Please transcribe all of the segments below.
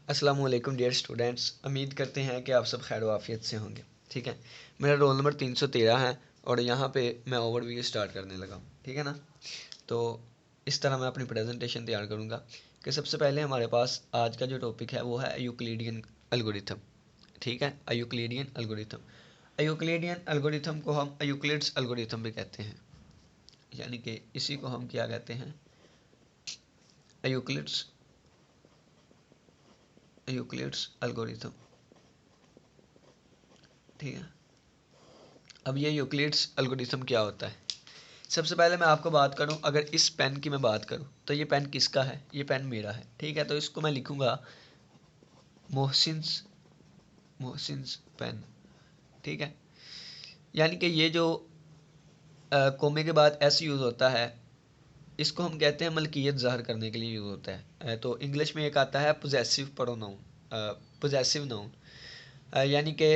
अस्सलाम वालेकुम dear students, उम्मीद करते हैं कि आप सब खैर वाफियत से होंगे। ठीक है, मेरा रोल नंबर 313 है और यहाँ पे मैं ओवरव्यू स्टार्ट करने लगा हूँ। ठीक है ना। तो इस तरह मैं अपनी प्रेजेंटेशन तैयार करूँगा कि सबसे पहले हमारे पास आज का जो टॉपिक है वो है यूक्लिडियन एल्गोरिथम। ठीक है, यूक्लिडियन एल्गोरिथम। यूक्लिडियन एल्गोरिथम को हम यूक्लिड्स एल्गोरिथम भी कहते हैं, यानी कि इसी को हम क्या कहते हैं, यूक्लिड्स यूक्लिड्स एल्गोरिथम। ठीक है, अब ये यूक्लिड्स एल्गोरिथम क्या होता है। सबसे पहले मैं आपको बात करूं, अगर इस पेन की मैं बात करूं तो ये पेन किसका है, ये पेन मेरा है। ठीक है, तो इसको मैं लिखूंगा मोहसिन्स मोहसिन्स पेन। ठीक है, यानी कि ये जो कोमे के बाद एस यूज़ होता है, इसको हम कहते हैं मलकियत ज़ाहिर करने के लिए यूज़ होता है। तो इंग्लिश में एक आता है पोजेसिव प्रोनाउन, पोजेसिव नाउन, यानी कि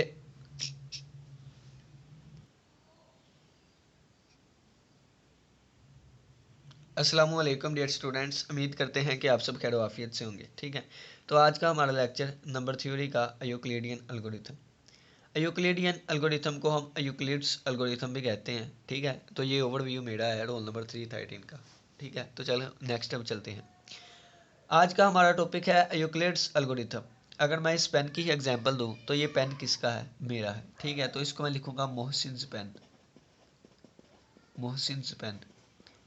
अस्सलाम वालेकुम डियर स्टूडेंट्स, उम्मीद करते हैं कि आप सब खैर वाफियत से होंगे। ठीक है, तो आज का हमारा लेक्चर नंबर थ्योरी का यूक्लिडियन एल्गोरिथम। यूक्लिडियन एल्गोरिथम को हम यूक्लिड्स एल्गोरिथम भी कहते हैं। ठीक है, तो ये ओवरव्यू मेरा है रोल नंबर 313 का। ठीक है, तो चलो नेक्स्ट अब चलते हैं। आज का हमारा टॉपिक है यूक्लिड्स एल्गोरिथम। अगर मैं इस पेन की ही एग्जांपल दूं तो ये पेन किसका है, मेरा है। ठीक है, तो इसको मैं लिखूंगा मोहसिन्स पेन, मोहसिन्स पेन।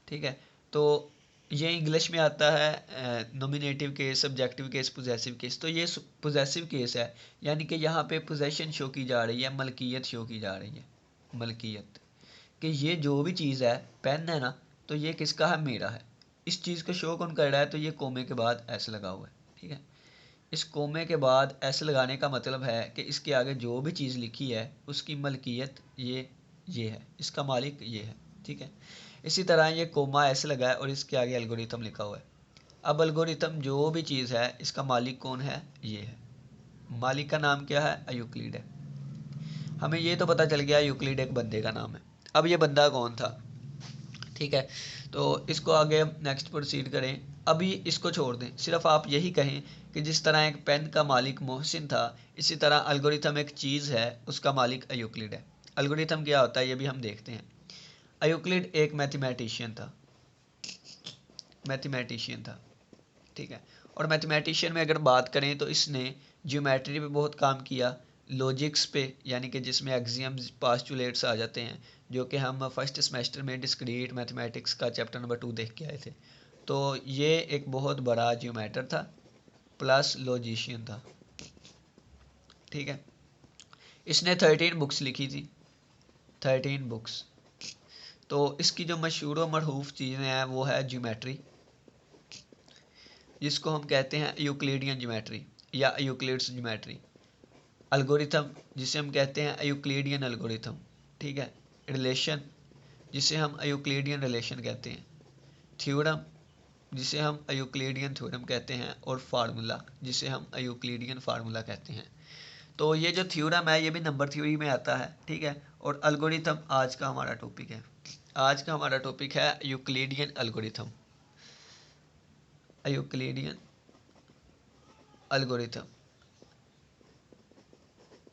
ठीक है, तो ये इंग्लिश में आता है nominative case, subjective case, possessive case. तो ये पोजेसिव केस है, यानी कि यहाँ पे पोजेशन शो की जा रही है, मलकियत शो की जा रही है, मलकियत कि ये जो भी चीज़ है, पेन है ना, तो ये किसका है, मेरा है। इस चीज़ को शो कौन कर रहा है, तो ये कोमे के बाद एस लगा हुआ है। ठीक है, इस कोमे के बाद एस लगाने का मतलब है कि इसके आगे जो भी चीज़ लिखी है उसकी मलकियत ये है, इसका मालिक ये है। ठीक है, इसी तरह ये कोमा ऐसे लगा है और इसके आगे एल्गोरिथम लिखा हुआ है। अब एल्गोरिथम जो भी चीज़ है, इसका मालिक कौन है, ये है। मालिक का नाम क्या है, यूक्लिड है। हमें ये तो पता चल गया यूक्लिड एक बंदे का नाम है। अब ये बंदा कौन था। ठीक है, तो इसको आगे हम नेक्स्ट प्रोसीड करें। अभी इसको छोड़ दें, सिर्फ आप यही कहें कि जिस तरह एक पेन का मालिक मोहसिन था, इसी तरह एल्गोरिथम एक चीज़ है, उसका मालिक यूक्लिड है। एल्गोरिथम क्या होता है ये भी हम देखते हैं। यूक्लिड एक मैथमेटिशियन था, मैथमेटिशियन था। ठीक है, और मैथमेटिशियन में अगर बात करें तो इसने ज्योमेट्री पे बहुत काम किया, लॉजिक्स पे, यानी कि जिसमें एक्सियम्स, पास्टुलेट्स आ जाते हैं, जो कि हम फर्स्ट सेमेस्टर में डिस्क्रीट मैथमेटिक्स का चैप्टर नंबर 2 देख के आए थे। तो ये एक बहुत बड़ा ज्योमेटर था प्लस लॉजिशियन था। ठीक है, इसने 13 बुक्स लिखी थी, 13 बुक्स। तो इसकी जो मशहूर व मरहूफ चीज़ें हैं वो है ज्योमेट्री, जिसको हम कहते हैं यूक्लिडियन ज्योमेट्री या यूक्लिड्स ज्योमेट्री। एल्गोरिथम, जिसे हम कहते हैं यूक्लिडियन एल्गोरिथम। ठीक है, रिलेशन, जिसे हम यूक्लिडियन रिलेशन कहते हैं। थ्योरम, जिसे हम यूक्लिडियन थ्योरम कहते हैं। और फार्मूला, जिसे हम यूक्लिडियन फार्मूला कहते हैं। तो ये जो थ्योरम है ये भी नंबर थ्योरी में आता है। ठीक है, और एल्गोरिथम आज का हमारा टॉपिक है। आज का हमारा टॉपिक है Euclidean algorithm, Euclidean algorithm,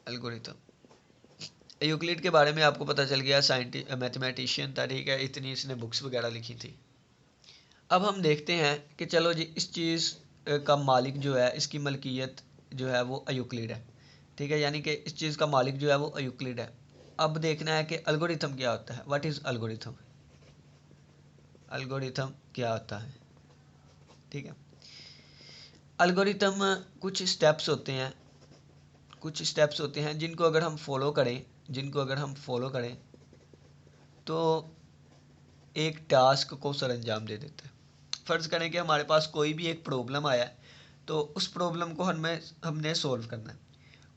algorithm. Euclid के बारे में आपको पता चल गया, साइंटिस्ट मैथमेटिशियन था। ठीक है, इतनी इसने बुक्स वगैरह लिखी थी। अब हम देखते हैं कि चलो जी, इस चीज़ का मालिक जो है, इसकी मलकियत जो है वो यूक्लिड है। ठीक है, यानी कि इस चीज़ का मालिक जो है वो यूक्लिड है। अब देखना है कि एल्गोरिथम क्या होता है, व्हाट इज़ एल्गोरिथम, एल्गोरिथम क्या होता है। ठीक है, एल्गोरिथम कुछ स्टेप्स होते हैं, कुछ स्टेप्स होते हैं जिनको अगर हम फॉलो करें, जिनको अगर हम फॉलो करें तो एक टास्क को सर अंजाम दे देते हैं। फ़र्ज़ करें कि हमारे पास कोई भी एक प्रॉब्लम आया है, तो उस प्रॉब्लम को हमने सॉल्व करना है।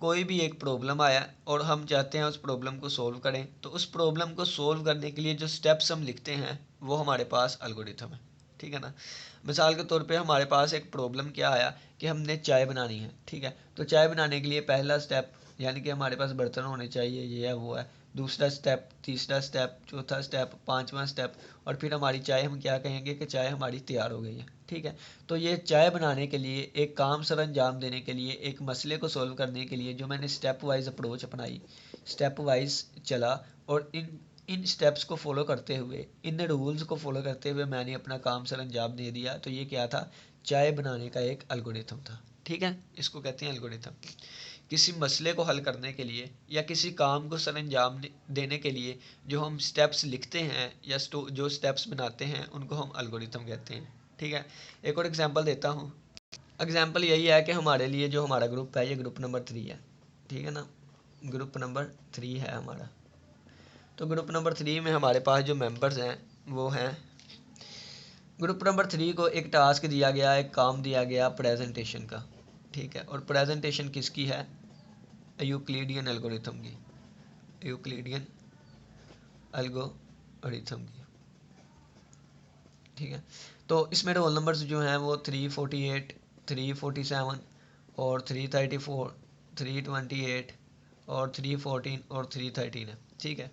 कोई भी एक प्रॉब्लम आया और हम चाहते हैं उस प्रॉब्लम को सॉल्व करें, तो उस प्रॉब्लम को सॉल्व करने के लिए जो स्टेप्स हम लिखते हैं वो हमारे पास एल्गोरिथम है। ठीक है ना। मिसाल के तौर पे हमारे पास एक प्रॉब्लम क्या आया कि हमने चाय बनानी है। ठीक है, तो चाय बनाने के लिए पहला स्टेप, यानी कि हमारे पास बर्तन होने चाहिए, ये है वो है। दूसरा स्टेप, तीसरा स्टेप, चौथा स्टेप, पांचवा स्टेप, और फिर हमारी चाय, हम क्या कहेंगे कि चाय हमारी तैयार हो गई है। ठीक है। तो ये चाय बनाने के लिए, एक काम सर अंजाम देने के लिए, एक मसले को सॉल्व करने के लिए जो मैंने स्टेप वाइज अप्रोच अपनाई, स्टेप वाइज चला और इन स्टेप्स को फॉलो करते हुए, इन रूल्स को फॉलो करते हुए मैंने अपना काम सर अंजाम दे दिया। तो ये क्या था? चाय बनाने का एक एल्गोरिथम था। ठीक है, इसको कहते हैं एल्गोरिथम। किसी मसले को हल करने के लिए या किसी काम को सर अंजाम देने के लिए जो हम स्टेप्स लिखते हैं या जो स्टेप्स बनाते हैं उनको हम एल्गोरिथम कहते हैं। ठीक है, एक और एग्जांपल देता हूँ। एग्जांपल यही है कि हमारे लिए जो हमारा ग्रुप है, ये ग्रुप नंबर 3 है। ठीक है ना, ग्रुप नंबर 3 है हमारा। तो ग्रुप नंबर 3 में हमारे पास जो मेंबर्स हैं वो हैं, ग्रुप नंबर 3 को एक टास्क दिया गया, एक काम दिया गया प्रेजेंटेशन का। ठीक है, और प्रेजेंटेशन किसकी है? यूक्लिडियन एल्गोरिथम की, यूक्लिडियन एल्गोरिथम की। ठीक है, तो इसमें रोल नंबर्स जो हैं वो 348, 347 और 334, 328 और 314 और 313 है। ठीक है,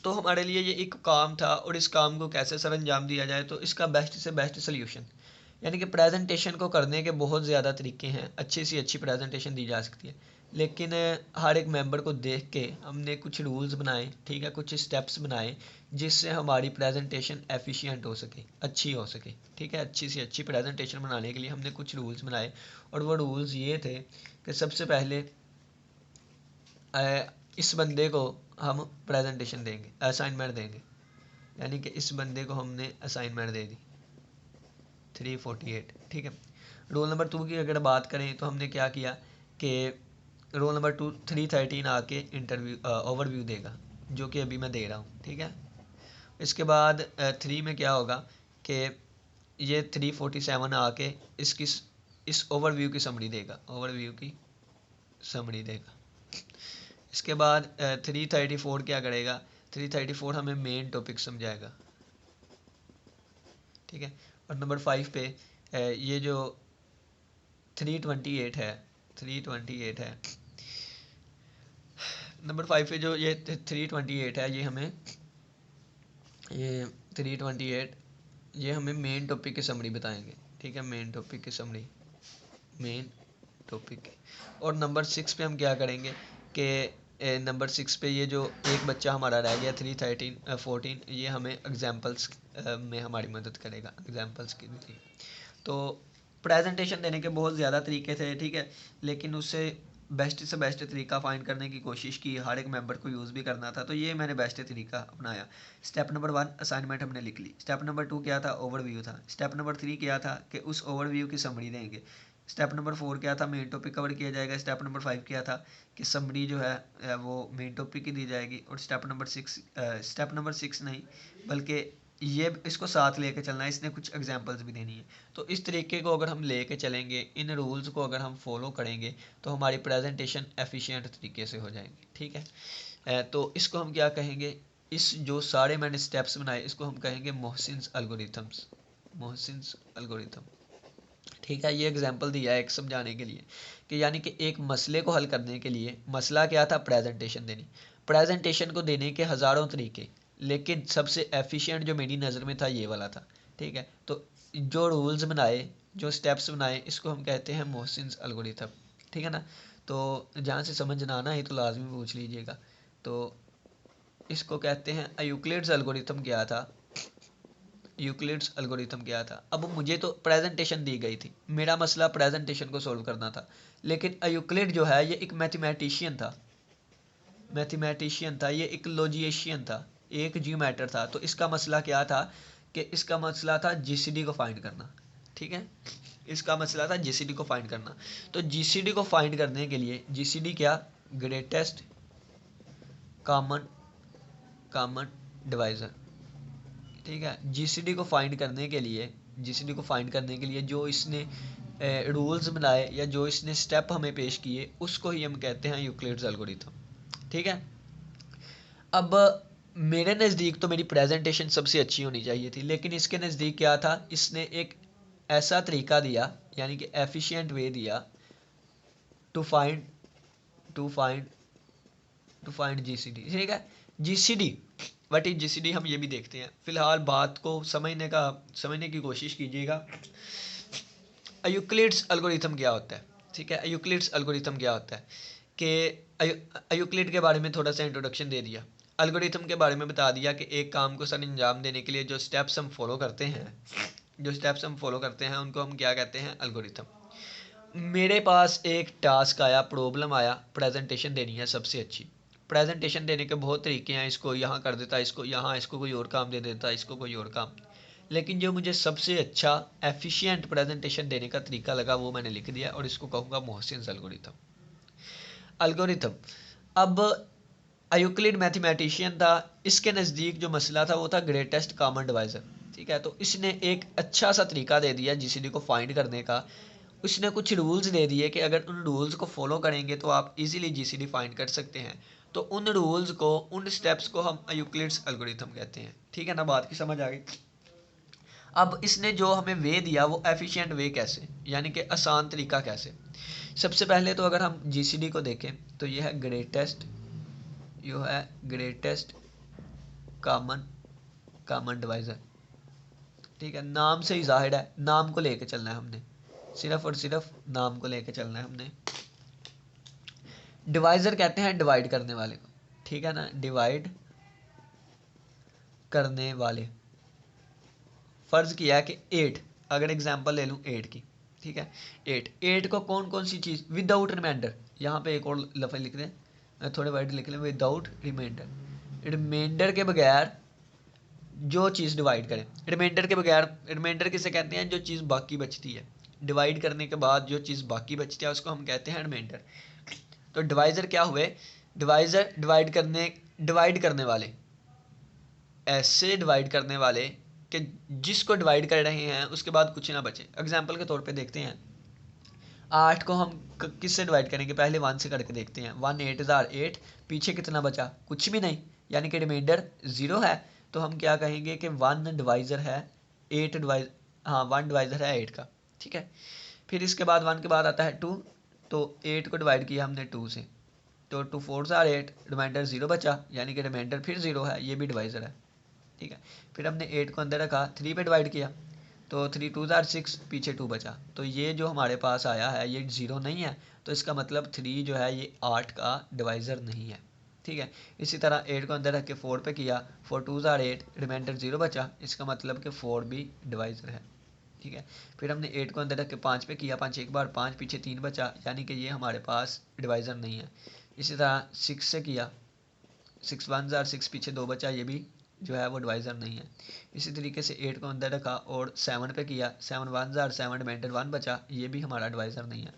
तो हमारे लिए ये एक काम था और इस काम को कैसे सर अंजाम दिया जाए, तो इसका बेस्ट से बेस्ट सोल्यूशन, यानी कि प्रेजेंटेशन को करने के बहुत ज़्यादा तरीके हैं, अच्छी सी अच्छी प्रेजेंटेशन दी जा सकती है, लेकिन हर एक मेंबर को देख के हमने कुछ रूल्स बनाए। ठीक है, कुछ स्टेप्स बनाए जिससे हमारी प्रेजेंटेशन एफिशिएंट हो सके, अच्छी हो सके। ठीक है, अच्छी सी अच्छी प्रेजेंटेशन बनाने के लिए हमने कुछ रूल्स बनाए और वो रूल्स ये थे कि सबसे पहले इस बंदे को हम प्रेजेंटेशन देंगे, असाइनमेंट देंगे, यानी कि इस बंदे को हमने असाइनमेंट दे दी 348। ठीक है, रोल नंबर 2 की अगर बात करें तो हमने क्या किया कि रोल नंबर 2 313 आके इंटरव्यू ओवरव्यू देगा, जो कि अभी मैं दे रहा हूँ। ठीक है, इसके बाद 3 में क्या होगा कि ये 347 आके इसकी इस ओवरव्यू की समरी देगा, ओवरव्यू की समरी देगा। इसके बाद 334 क्या करेगा? 334 हमें मेन टॉपिक समझाएगा। ठीक है, और नंबर 5 पे ये जो 328 है, 328 है, नंबर 5 पे जो ये 328 है, ये हमें ये 328 ये हमें मेन टॉपिक की समरी बताएंगे। ठीक है, मेन टॉपिक की समरी, मेन टॉपिक। और नंबर 6 पे हम क्या करेंगे कि नंबर 6 पे ये जो एक बच्चा हमारा रह गया 314 ये हमें एग्जाम्पल्स में हमारी मदद करेगा, एग्जाम्पल्स के लिए। तो प्रेजेंटेशन देने के बहुत ज़्यादा तरीके थे। ठीक है, लेकिन उससे बेस्ट से बेस्ट तरीका फाइंड करने की कोशिश की, हर एक मेंबर को यूज़ भी करना था, तो ये मैंने बेस्ट तरीका अपनाया। स्टेप नंबर 1 असाइनमेंट हमने लिख ली। स्टेप नंबर 2 क्या था? ओवरव्यू था। स्टेप नंबर 3 क्या था कि उस ओवरव्यू की समरी देंगे। स्टेप नंबर 4 क्या था? मेन टॉपिक कवर किया जाएगा। स्टेप नंबर 5 क्या था कि समरी जो है वो मेन टॉपिक की दी जाएगी। और स्टेप नंबर 6 नहीं बल्कि ये इसको साथ लेके चलना है, इसने कुछ एग्जांपल्स भी देनी है। तो इस तरीके को अगर हम लेके चलेंगे, इन रूल्स को अगर हम फॉलो करेंगे तो हमारी प्रेजेंटेशन एफिशिएंट तरीके से हो जाएंगी। ठीक है, तो इसको हम क्या कहेंगे? इस जो सारे मैंने स्टेप्स बनाए इसको हम कहेंगे मोहसिन्स एल्गोरिथम्स, मोहसिन्स एल्गोरिथम। ठीक है, ये एग्जांपल दिया है एक समझाने के लिए कि यानी कि एक मसले को हल करने के लिए, मसला क्या था? प्रेजेंटेशन देनी। प्रेजेंटेशन को देने के हज़ारों तरीके, लेकिन सबसे एफिशिएंट जो मेरी नज़र में था ये वाला था। ठीक है, तो जो रूल्स बनाए, जो स्टेप्स बनाए, इसको हम कहते हैं मोहसिन्स एल्गोरिथम। ठीक है ना, तो जहाँ से समझ ना आना है तो लाजमी पूछ लीजिएगा। तो इसको कहते हैं यूक्लिड्स एल्गोरिथम। क्या था? यूक्लिड्स एल्गोरिथम क्या था? अब मुझे तो प्रेजेंटेशन दी गई थी, मेरा मसला प्रेजेंटेशन को सॉल्व करना था, लेकिन यूक्लिड जो है ये एक मैथमेटिशियन था, मैथमेटिशियन था, ये एक लॉजिशियन था, एक जियोमेटर था। तो इसका मसला क्या था कि इसका मसला था जीसीडी को फाइंड करना। ठीक है, इसका मसला था जीसीडी को फाइंड करना। तो जीसीडी को फाइंड करने के लिए, जीसीडी क्या? Greatest common common divisor. ठीक है, जीसीडी को फाइंड करने के लिए, जीसीडी को फाइंड करने के लिए जो इसने रूल्स बनाए या जो इसने स्टेप हमें पेश किए उसको ही हम कहते हैं यूक्लिड्स एल्गोरिथम। ठीक है, अब मेरे नज़दीक तो मेरी प्रेजेंटेशन सबसे अच्छी होनी चाहिए थी, लेकिन इसके नज़दीक क्या था? इसने एक ऐसा तरीका दिया, यानी कि एफिशिएंट वे दिया to find to find to find GCD. ठीक है, जीसीडी व्हाट इज जीसीडी हम ये भी देखते हैं। फिलहाल बात को समझने की कोशिश कीजिएगा। यूक्लिड्स एल्गोरिथम क्या होता है, ठीक है। यूक्लिड्स एल्गोरिथम क्या होता है कि यूक्लिड के बारे में थोड़ा सा इंट्रोडक्शन दे दिया, एल्गोरिथम के बारे में बता दिया कि एक काम को सर अंजाम देने के लिए जो स्टेप्स हम फॉलो करते हैं उनको हम क्या कहते हैं, एल्गोरिथम। मेरे पास एक टास्क आया, प्रॉब्लम आया, प्रेजेंटेशन देनी है सबसे अच्छी। प्रेजेंटेशन देने के बहुत तरीके हैं, इसको यहाँ कर देता, इसको यहाँ, इसको कोई और काम दे देता, इसको कोई और काम। लेकिन जो मुझे सबसे अच्छा एफिशिएंट प्रेजेंटेशन देने का तरीका लगा वो मैंने लिख दिया और इसको कहूँगा मोहसिन्स एल्गोरिथम। अब यूक्लिड मैथमेटिशियन था, इसके नज़दीक जो मसला था वो था ग्रेटेस्ट कॉमन डिवाइज़र, ठीक है। तो इसने एक अच्छा सा तरीका दे दिया जीसीडी को फाइंड करने का। उसने कुछ रूल्स दे दिए कि अगर उन रूल्स को फॉलो करेंगे तो आप इजीली जीसीडी फाइंड कर सकते हैं। तो उन रूल्स को, उन स्टेप्स को हम यूक्लिड्स एल्गोरिथम कहते हैं, ठीक है ना। बात की समझ आ गई। अब इसने जो हमें वे दिया वो एफिशिएंट वे कैसे, यानी कि आसान तरीका कैसे। सबसे पहले तो अगर हम जीसीडी को देखें तो ये है ग्रेटेस्ट कॉमन डिवाइज़र, ठीक है। नाम से ही जाहिर है, नाम को लेके चलना है हमने, सिर्फ और सिर्फ नाम को लेके चलना है हमने। डिवाइज़र कहते हैं डिवाइड करने वाले को, ठीक है ना, डिवाइड करने वाले। फ़र्ज़ किया कि 8, अगर एग्जांपल ले लूँ 8 की, ठीक है। 8 को कौन कौन सी चीज़, विदाउट रिमाइंडर, यहाँ पे एक और लफ्ज़ लिख दें, थोड़े वर्ड लिख लें, विदाउट रिमाइंडर के बगैर जो चीज़ डिवाइड करें। रिमाइंडर के बगैर, रिमाइंडर किसे कहते हैं, जो चीज़ बाकी बचती है, डिवाइड करने के बाद जो चीज़ बाकी बचती है उसको हम कहते हैं रिमाइंडर। तो डिवाइज़र क्या हुए, डिवाइज़र डिवाइड करने वाले, ऐसे डिवाइड करने वाले कि जिसको डिवाइड कर रहे हैं उसके बाद कुछ ना बचे। एग्जाम्पल के तौर पे देखते हैं, 8 को हम किससे डिवाइड करेंगे, पहले 1 से करके देखते हैं। 1 8 हज़ार 8, पीछे कितना बचा, कुछ भी नहीं, यानी कि रिमाइंडर 0 है। तो हम क्या कहेंगे कि 1 डिवाइज़र है 8 1 डिवाइज़र है 8 का, ठीक है। फिर इसके बाद 1 के बाद आता है 2, तो 8 को डिवाइड किया हमने 2 से, तो 2 4 हज़ार 8, रिमाइंडर 0 बचा, यानी कि रिमाइंडर फिर 0 है, ये भी डिवाइज़र है, ठीक है। फिर हमने 8 को अंदर रखा, 3 पे डिवाइड किया, तो 3 2 हज़ार 6, पीछे 2 बचा। तो ये जो हमारे पास आया है ये 0 नहीं है, तो इसका मतलब 3 जो है ये 8 का डिवाइज़र नहीं है, ठीक है। इसी तरह 8 को अंदर रख के 4 पे किया, 4 2 हज़ार 8, रिमाइंडर 0 बचा, इसका मतलब कि 4 भी डिवाइज़र है, ठीक है। फिर हमने 8 को अंदर रख के 5 पे किया, 5 एक बार, 5 पीछे 3 बचा, यानी कि ये हमारे पास डिवाइज़र नहीं है। इसी तरह 6 से किया, 6 1 हज़ार 6, पीछे 2 बचा, ये भी जो है वो डिवाइज़र नहीं है। इसी तरीके से 8 को अंदर रखा और 7 पे किया, 7 1 हज़ार 7, रिमाइंडर 1 बचा, ये भी हमारा डिवाइज़र नहीं है।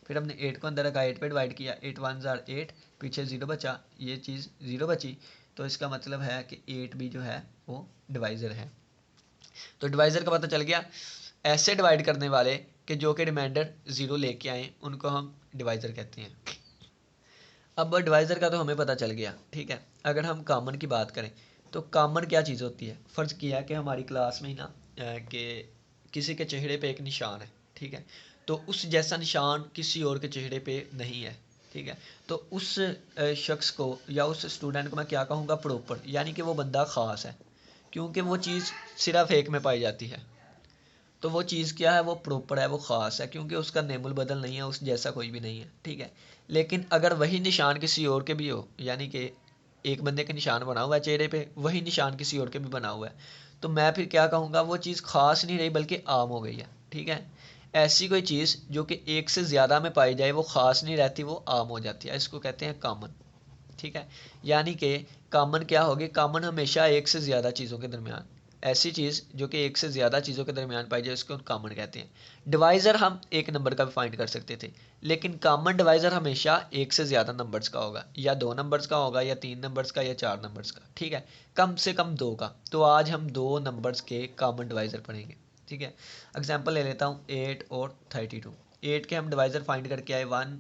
फिर हमने 8 को अंदर रखा, 8 पे डिवाइड किया, 8 1 हज़ार 8, पीछे 0 बचा, ये चीज़ 0 बची, तो इसका मतलब है कि 8 भी जो है वो डिवाइज़र है। तो डिवाइज़र का पता चल गया। ऐसे डिवाइड करने वाले कि जो कि रिमाइंडर 0 लेके आए उनको हम डिवाइज़र कहते हैं। अब डिवाइज़र का तो हमें पता चल गया, ठीक है। अगर हम कॉमन की बात करें तो कॉमन क्या चीज़ होती है। फ़र्ज़ किया कि हमारी क्लास में ही ना कि किसी के चेहरे पे एक निशान है, ठीक है। तो उस जैसा निशान किसी और के चेहरे पे नहीं है, ठीक है। तो उस शख्स को या उस स्टूडेंट को मैं क्या कहूँगा, प्रॉपर, यानी कि वो बंदा ख़ास है, क्योंकि वो चीज़ सिर्फ एक में पाई जाती है। तो वो चीज़ क्या है, वो प्रॉपर है, वो ख़ास है, क्योंकि उसका नेमुल बदल नहीं है, उस जैसा कोई भी नहीं है, ठीक है। लेकिन अगर वही निशान किसी और के भी हो, यानी कि एक बंदे के निशान बना हुआ है चेहरे पे, वही निशान किसी और के भी बना हुआ है, तो मैं फिर क्या कहूँगा, वो चीज़ ख़ास नहीं रही बल्कि आम हो गई है, ठीक है। ऐसी कोई चीज़ जो कि एक से ज़्यादा में पाई जाए वो ख़ास नहीं रहती, वो आम हो जाती है, इसको कहते हैं कॉमन, ठीक है। यानी कि कॉमन क्या होगी, कॉमन हमेशा एक से ज़्यादा चीज़ों के दरमियान, ऐसी चीज़ जो कि एक से ज़्यादा चीज़ों के दरमियान पाई जाए उसको कॉमन कहते हैं। डिवाइज़र हम एक नंबर का भी फाइंड कर सकते थे, लेकिन कॉमन डिवाइज़र हमेशा एक से ज़्यादा नंबर्स का होगा, या 2 नंबर्स का होगा, या 3 नंबर्स का, या 4 नंबर्स का, ठीक है। कम से कम 2 का। तो आज हम 2 नंबर्स के कॉमन डिवाइज़र पढ़ेंगे, ठीक है। एग्जाम्पल ले लेता हूँ 8 और 32। 8 के हम डिवाइज़र फाइंड करके आए 1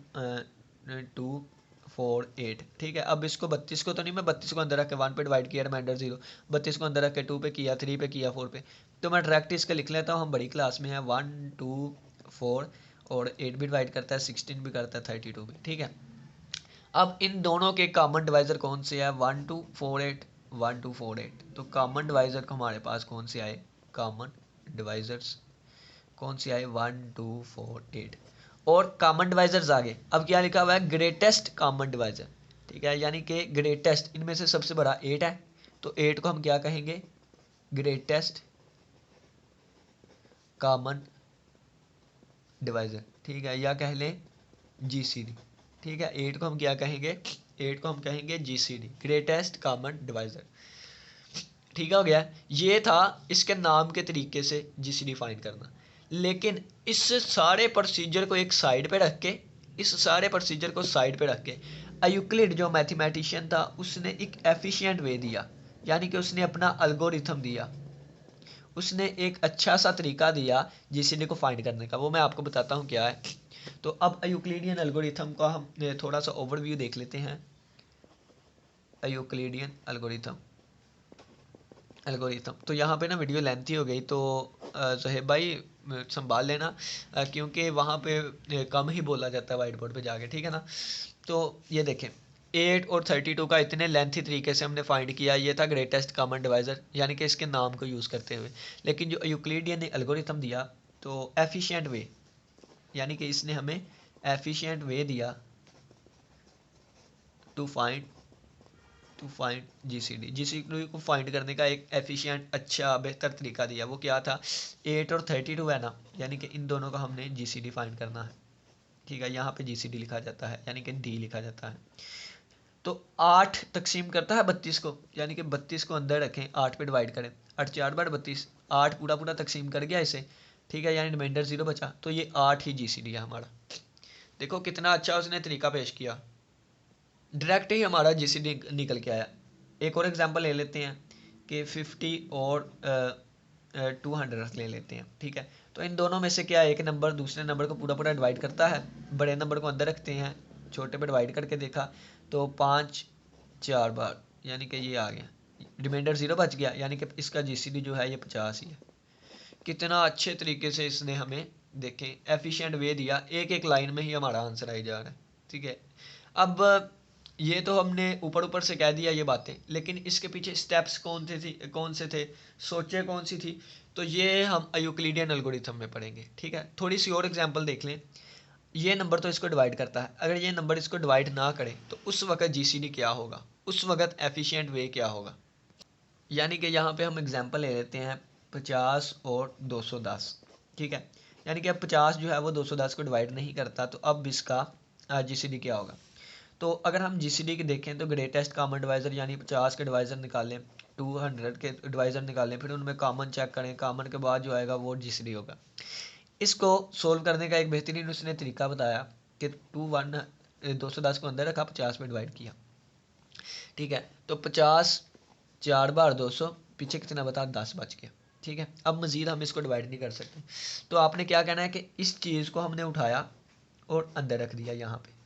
2 4 8, ठीक है। अब इसको 32 को तो नहीं, मैं 32 को अंदर रख के 1 पे डिवाइड किया, रिमाइंडर 0, 32 को अंदर रख के 2 पे किया, 3 पे किया, 4 पे, तो मैं डायरेक्ट इसका लिख लेता हूँ। हम बड़ी क्लास में है, 1 2 4 और 8 भी डिवाइड करता है, 16 भी करता है, 32 भी, ठीक है। अब इन दोनों के कॉमन डिवाइज़र कौन से है, 1 2 4 8, 1248। तो कॉमन डिवाइज़र को हमारे पास कौन से आए, कॉमन डिवाइज़र्स कौन से आए 1248। और कॉमन डिवाइज़र्स आगे अब क्या लिखा हुआ है, ग्रेटेस्ट कॉमन डिवाइज़र, ठीक है, यानी कि ग्रेटेस्ट इनमें से सबसे बड़ा 8 है, तो 8 को हम क्या कहेंगे, ग्रेटेस्ट कॉमन डिवाइज़र, ठीक है, या कह लें जीसीडी, ठीक है। 8 को हम क्या कहेंगे, 8 को हम कहेंगे जीसीडी, ग्रेटेस्ट कॉमन डिवाइज़र, ठीक हो गया। ये था इसके नाम के तरीके से जीसीडी फाइंड करना। लेकिन इस सारे प्रोसीजर को एक साइड पे रख के, इस सारे प्रोसीजर को साइड पे रख के यूक्लिड जो मैथमेटिशियन था उसने एक एफिशिएंट वे दिया, यानी कि उसने अपना एल्गोरिथम दिया, उसने एक अच्छा सा तरीका दिया जीसीडी को फाइंड करने का। वो मैं आपको बताता हूँ क्या है। तो अब यूक्लिडियन एल्गोरिथम का हम थोड़ा सा ओवरव्यू देख लेते हैं। यूक्लिडियन एल्गोरिथम तो यहाँ पे ना वीडियो लेंथी हो गई, तो ज़हेब भाई संभाल लेना, क्योंकि वहाँ पे कम ही बोला जाता है वाइट बोर्ड पे जाके, ठीक है ना। तो ये देखें 8 और 32 का इतने लेंथी तरीके से हमने फाइंड किया, ये था ग्रेटेस्ट कॉमन डिवाइज़र, यानी कि इसके नाम को यूज़ करते हुए। लेकिन जो यूक्लिडियन ने एल्गोरिथम दिया तो एफिशिएंट वे, यानी कि इसने हमें एफिशिएंट वे दिया टू फाइंड जीसीडी को फाइंड करने का एक एफिशिएंट अच्छा बेहतर तरीका दिया। वो क्या था, 8 और 32 है ना, यानी कि इन दोनों का हमने जीसीडी फाइंड करना है, ठीक है। यहाँ पे जीसीडी लिखा जाता है, यानी कि डी लिखा जाता है। तो 8 तकसीम करता है 32 को, यानी कि 32 को अंदर रखें, 8 पे डिवाइड करें, 8 4 बार 32, 8 पूरा पूरा तकसीम कर गया इसे, ठीक है, यानी रिमाइंडर 0 बचा, तो ये 8 ही जीसीडी है हमारा। देखो कितना अच्छा उसने तरीका पेश किया, डायरेक्ट ही हमारा जीसीडी निकल के आया। एक और एग्जांपल ले लेते हैं कि 50 और 200 ले लेते हैं, ठीक है। तो इन दोनों में से क्या एक नंबर दूसरे नंबर को पूरा पूरा डिवाइड करता है, बड़े नंबर को अंदर रखते हैं, छोटे पे डिवाइड करके देखा तो 5 4 बार, यानी कि ये आ गया, रिमाइंडर 0 बच गया, यानी कि इसका जीसीडी जो है ये 50 ही है। कितना अच्छे तरीके से इसने हमें देखें एफिशिएंट वे दिया, एक एक लाइन में ही हमारा आंसर आई जा रहा है, ठीक है। अब ये तो हमने ऊपर ऊपर से कह दिया ये बातें, लेकिन इसके पीछे स्टेप्स कौन से थे, सोचे कौन सी थी, तो ये हम यूक्लिडियन एल्गोरिथम में पढ़ेंगे, ठीक है। थोड़ी सी और एग्जांपल देख लें। ये नंबर तो इसको डिवाइड करता है, अगर ये नंबर इसको डिवाइड ना करे तो उस वक्त जीसीडी क्या होगा, उस वक्त एफिशिएंट वे क्या होगा। यानी कि यहाँ पे हम एग्जांपल ले लेते हैं 50 और 210, ठीक है। यानी कि अब 50 जो है वो 210 को डिवाइड नहीं करता, तो अब इसका जीसीडी क्या होगा। तो अगर हम जीसीडी की देखें तो ग्रेटेस्ट कॉमन डिवाइज़र यानी 50 के डिवाइज़र निकालें, 200 के डिवाइज़र निकालें, फिर उनमें कॉमन चेक करें, कॉमन के बाद जो आएगा वो जीसीडी होगा। इसको सोल्व करने का एक बेहतरीन उसने तरीका बताया कि 210 को अंदर रखा, 50 में डिवाइड किया, ठीक है। तो 50 4 बार 200, पीछे कितना बता 10 बच गया, ठीक है। अब मज़ीद हम इसको डिवाइड नहीं कर सकते, तो आपने क्या कहना है कि इस चीज़ को हमने उठाया और अंदर रख दिया यहाँ पे।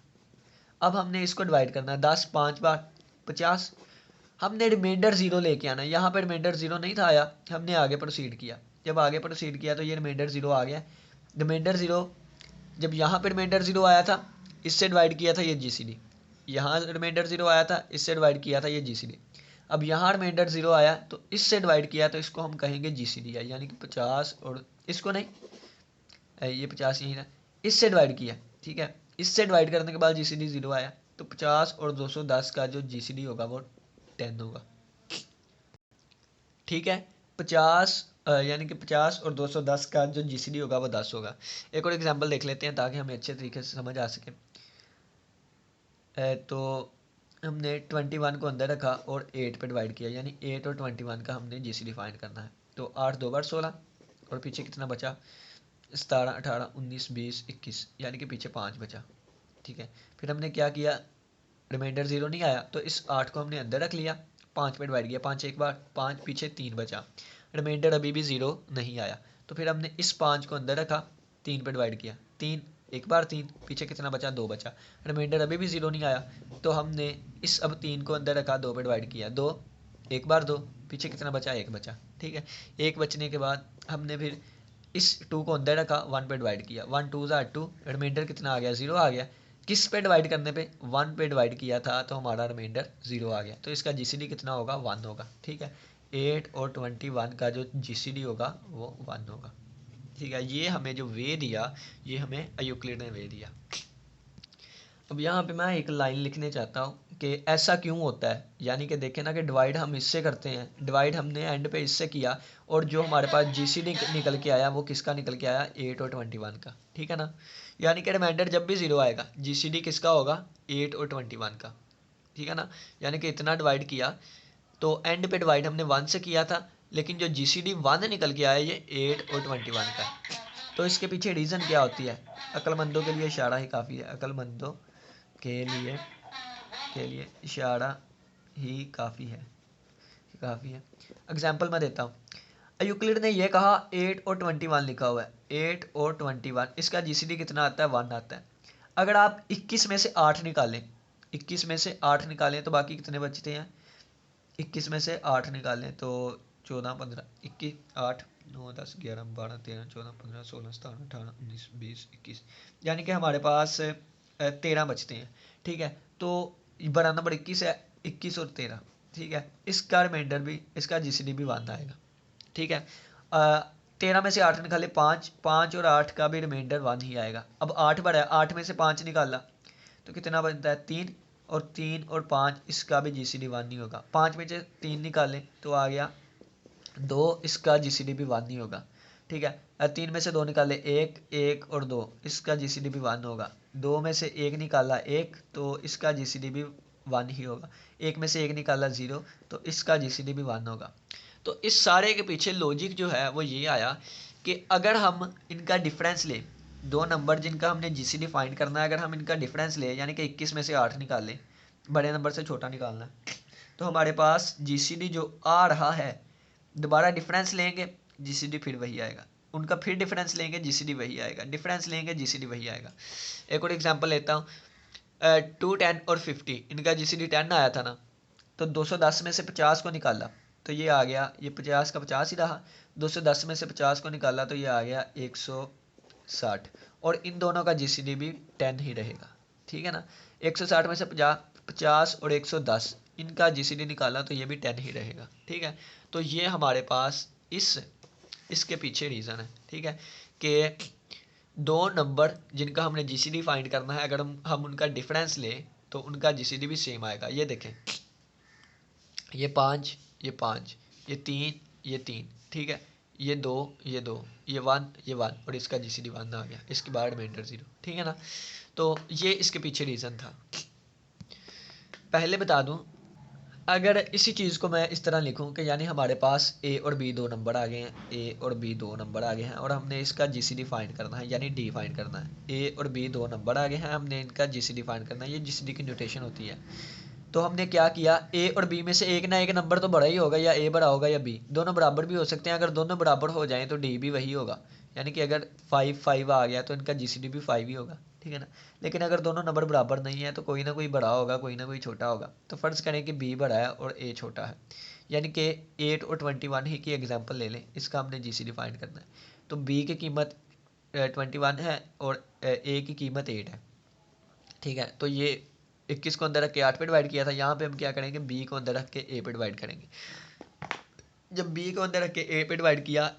अब हमने इसको डिवाइड करना है, 10 5 बार 50, हमने रिमाइंडर 0 लेके आना है। यहाँ पर रिमाइंडर 0 नहीं था आया, हमने आगे प्रोसीड किया, जब आगे प्रोसीड किया तो ये रिमाइंडर 0 आ गया। रिमाइंडर 0 जब यहाँ पर रिमाइंडर 0 आया था, इससे डिवाइड किया था ये जीसीडी, यहाँ रिमाइंडर 0 आया था, इससे डिवाइड किया था ये जीसीडी। अब यहाँ रिमाइंडर 0 आया तो इससे डिवाइड किया, तो इसको हम कहेंगे जीसीडी है, यानी कि 50 और इसको नहीं, ये 50 यही था, इससे डिवाइड किया, ठीक है। इससे डिवाइड करने के बाद जीसीडी 0 आया, तो 50 और 210 का जो जीसीडी होगा वो 10 होगा, ठीक है। 50 यानी कि 50 और 210 का जो जीसीडी होगा वो 10 होगा। एक और एग्जांपल देख लेते हैं ताकि हमें अच्छे तरीके से समझ आ सके। तो हमने 21 को अंदर रखा और 8 पे डिवाइड किया, यानी 8 और 21 का हमने जीसीडी फाइंड करना है। तो 8 2 बार 16 और पीछे कितना बचा, 17 18 19 20 21, यानी कि पीछे 5 बचा, ठीक है। फिर हमने क्या किया, रिमाइंडर 0 नहीं आया तो इस 8 को हमने अंदर रख लिया, 5 पे डिवाइड किया, 5 एक बार 5, पीछे 3 बचा, रिमाइंडर अभी भी 0 नहीं आया, तो फिर हमने इस 5 को अंदर रखा, 3 पे डिवाइड किया, 3 एक बार 3, पीछे कितना बचा 2 बचा, रिमाइंडर अभी भी 0 नहीं आया, तो हमने इस अब 3 को अंदर रखा, 2 पे डिवाइड किया, 2 एक बार 2, पीछे कितना बचा 1 बचा, ठीक है। 1 बचने के बाद हमने फिर इस 2 को अंदर रखा, 1 पे डिवाइड किया, 1 2 2, रिमाइंडर कितना आ गया 0 आ गया, किस पे डिवाइड करने पे, 1 पे डिवाइड किया था तो हमारा रिमाइंडर 0 आ गया, तो इसका जीसीडी कितना होगा, 1 होगा। ठीक है, 8 और 21 का जो जीसीडी होगा वो 1 होगा। ठीक है, ये हमें जो वे दिया, ये हमें यूक्लिड ने वे दिया। अब यहाँ पे मैं एक लाइन लिखने चाहता हूँ कि ऐसा क्यों होता है, यानी कि देखें ना कि डिवाइड हम इससे करते हैं, डिवाइड हमने एंड पे इससे किया और जो हमारे पास जीसीडी निकल के आया वो किसका निकल के आया, 8 और 21 का। ठीक है ना, यानी कि रिमाइंडर जब भी 0 आएगा जीसीडी किसका होगा, 8 और 21 का। ठीक है ना, यानी कि इतना डिवाइड किया तो एंड पे डिवाइड हमने 1 से किया था, लेकिन जो जीसीडी 1 निकल के आया ये 8 और 21 का। तो इसके पीछे रीज़न क्या होती है, अक्लमंदों के लिए इशारा ही काफ़ी है, अक्लमंदों के लिए इशारा ही काफ़ी है, एग्जाम्पल मैं देता हूँ। यूक्लिड ने यह कहा 8 और 21 लिखा हुआ है, 8 और 21, इसका जीसीडी कितना आता है, 1 आता है। अगर आप 21 में से 8 निकालें, 21 में से 8 निकालें तो बाकी कितने बचते हैं, 21 में से 8 निकालें तो 14, 15, 21, 8, 9, 10, 11, 12, 13, 14, 15, 16, 17, 18, 19, 20, 21, यानी कि हमारे पास 13 बचते हैं। ठीक है, तो बड़ा नंबर 21 है, 21 और 13। ठीक है, इसका रिमाइंडर भी, इसका जीसीडी भी 1 आएगा। ठीक है, 13 में से 8 निकाले 5, 5 और 8 का भी रिमाइंडर 1 ही आएगा। अब 8 बड़ा है, 8 में से 5 निकाला तो कितना बनता है, 3, और 3 और 5, इसका भी जीसीडी 1 नहीं होगा। 5 में से 3 निकालें तो आ गया 2, इसका जीसीडी भी 1 नहीं होगा। ठीक है, 3 में से 2 निकाले 1, 1 और 2, इसका जीसीडी भी 1 होगा। 2 में से 1 निकाला 1, तो इसका जीसीडी भी 1 ही होगा। 1 में से 1 निकाला 0, तो इसका जीसीडी भी 1 होगा। तो इस सारे के पीछे लॉजिक जो है वो ये आया कि अगर हम इनका डिफरेंस लें, दो नंबर जिनका हमने जीसीडी फाइंड करना है, अगर हम इनका डिफरेंस लें, यानी कि 21 में से 8 निकाल लें, बड़े नंबर से छोटा निकालना है, तो हमारे पास जीसीडी जो आ रहा है, दोबारा डिफरेंस लेंगे जीसीडी फिर वही आएगा, उनका फिर डिफरेंस लेंगे जीसीडी वही आएगा, डिफरेंस लेंगे जीसीडी वही आएगा। एक और एग्जांपल लेता हूँ, 2, 10 और 50, इनका जीसीडी 10 आया था ना, तो 210 में से 50 को निकाला तो ये आ गया, ये 50 का 50 ही रहा, 210 में से 50 को निकाला तो ये आ गया 160, और इन दोनों का जीसीडी भी 10 ही रहेगा। ठीक है ना, 160 में से 50 और 110, इनका जीसीडी निकाला तो ये भी 10 ही रहेगा। ठीक है, तो ये हमारे पास इसके पीछे रीज़न है। ठीक है, कि दो नंबर जिनका हमने जीसीडी फाइंड करना है, अगर हम उनका डिफरेंस लें तो उनका जीसीडी भी सेम आएगा। ये देखें, ये 5, ये 5, ये 3, ये 3, ठीक है, ये 2, ये 2, ये 1, ये 1, और इसका जीसीडी 1 आ गया, इसके बाद रिमाइंडर 0। ठीक है ना, तो ये इसके पीछे रीज़न था। पहले बता दूं, अगर इसी चीज़ को मैं इस तरह लिखूं कि यानी हमारे पास ए और बी दो नंबर आ गए हैं, ए और बी दो नंबर आ गए हैं, और हमने इसका जीसीडी फाइंड करना है, यानी डी फाइंड करना है। ए और बी दो नंबर आ गए हैं, हमने इनका जीसीडी फाइंड करना है, ये जीसीडी की नोटेशन होती है। तो हमने क्या किया, ए और बी में से एक ना एक नंबर तो बड़ा ही होगा, या ए बड़ा होगा या बी, दोनों बराबर भी हो सकते हैं। अगर दोनों बराबर हो जाएं तो डी भी वही होगा, यानी कि अगर 5, 5 आ गया तो इनका जीसीडी भी 5 ही होगा। ठीक है ना, लेकिन अगर दोनों नंबर बराबर नहीं है तो कोई ना कोई बड़ा होगा, कोई ना कोई छोटा होगा। तो फ़र्ज़ करें कि बी बड़ा है और ए छोटा है, यानी कि 8 और 21 ही की एग्जांपल ले लें, इसका हमने जीसीडी फाइंड करना है। तो बी की कीमत 21 है और ए की कीमत 8 है। ठीक है, तो ये 21 को अंदर रख के 8 पे डिवाइड किया था, यहाँ पे हम क्या करेंगे, बी को अंदर रख के ए पे डिवाइड करेंगे। जब बी को अंदर रख के ए पे डिवाइड किया,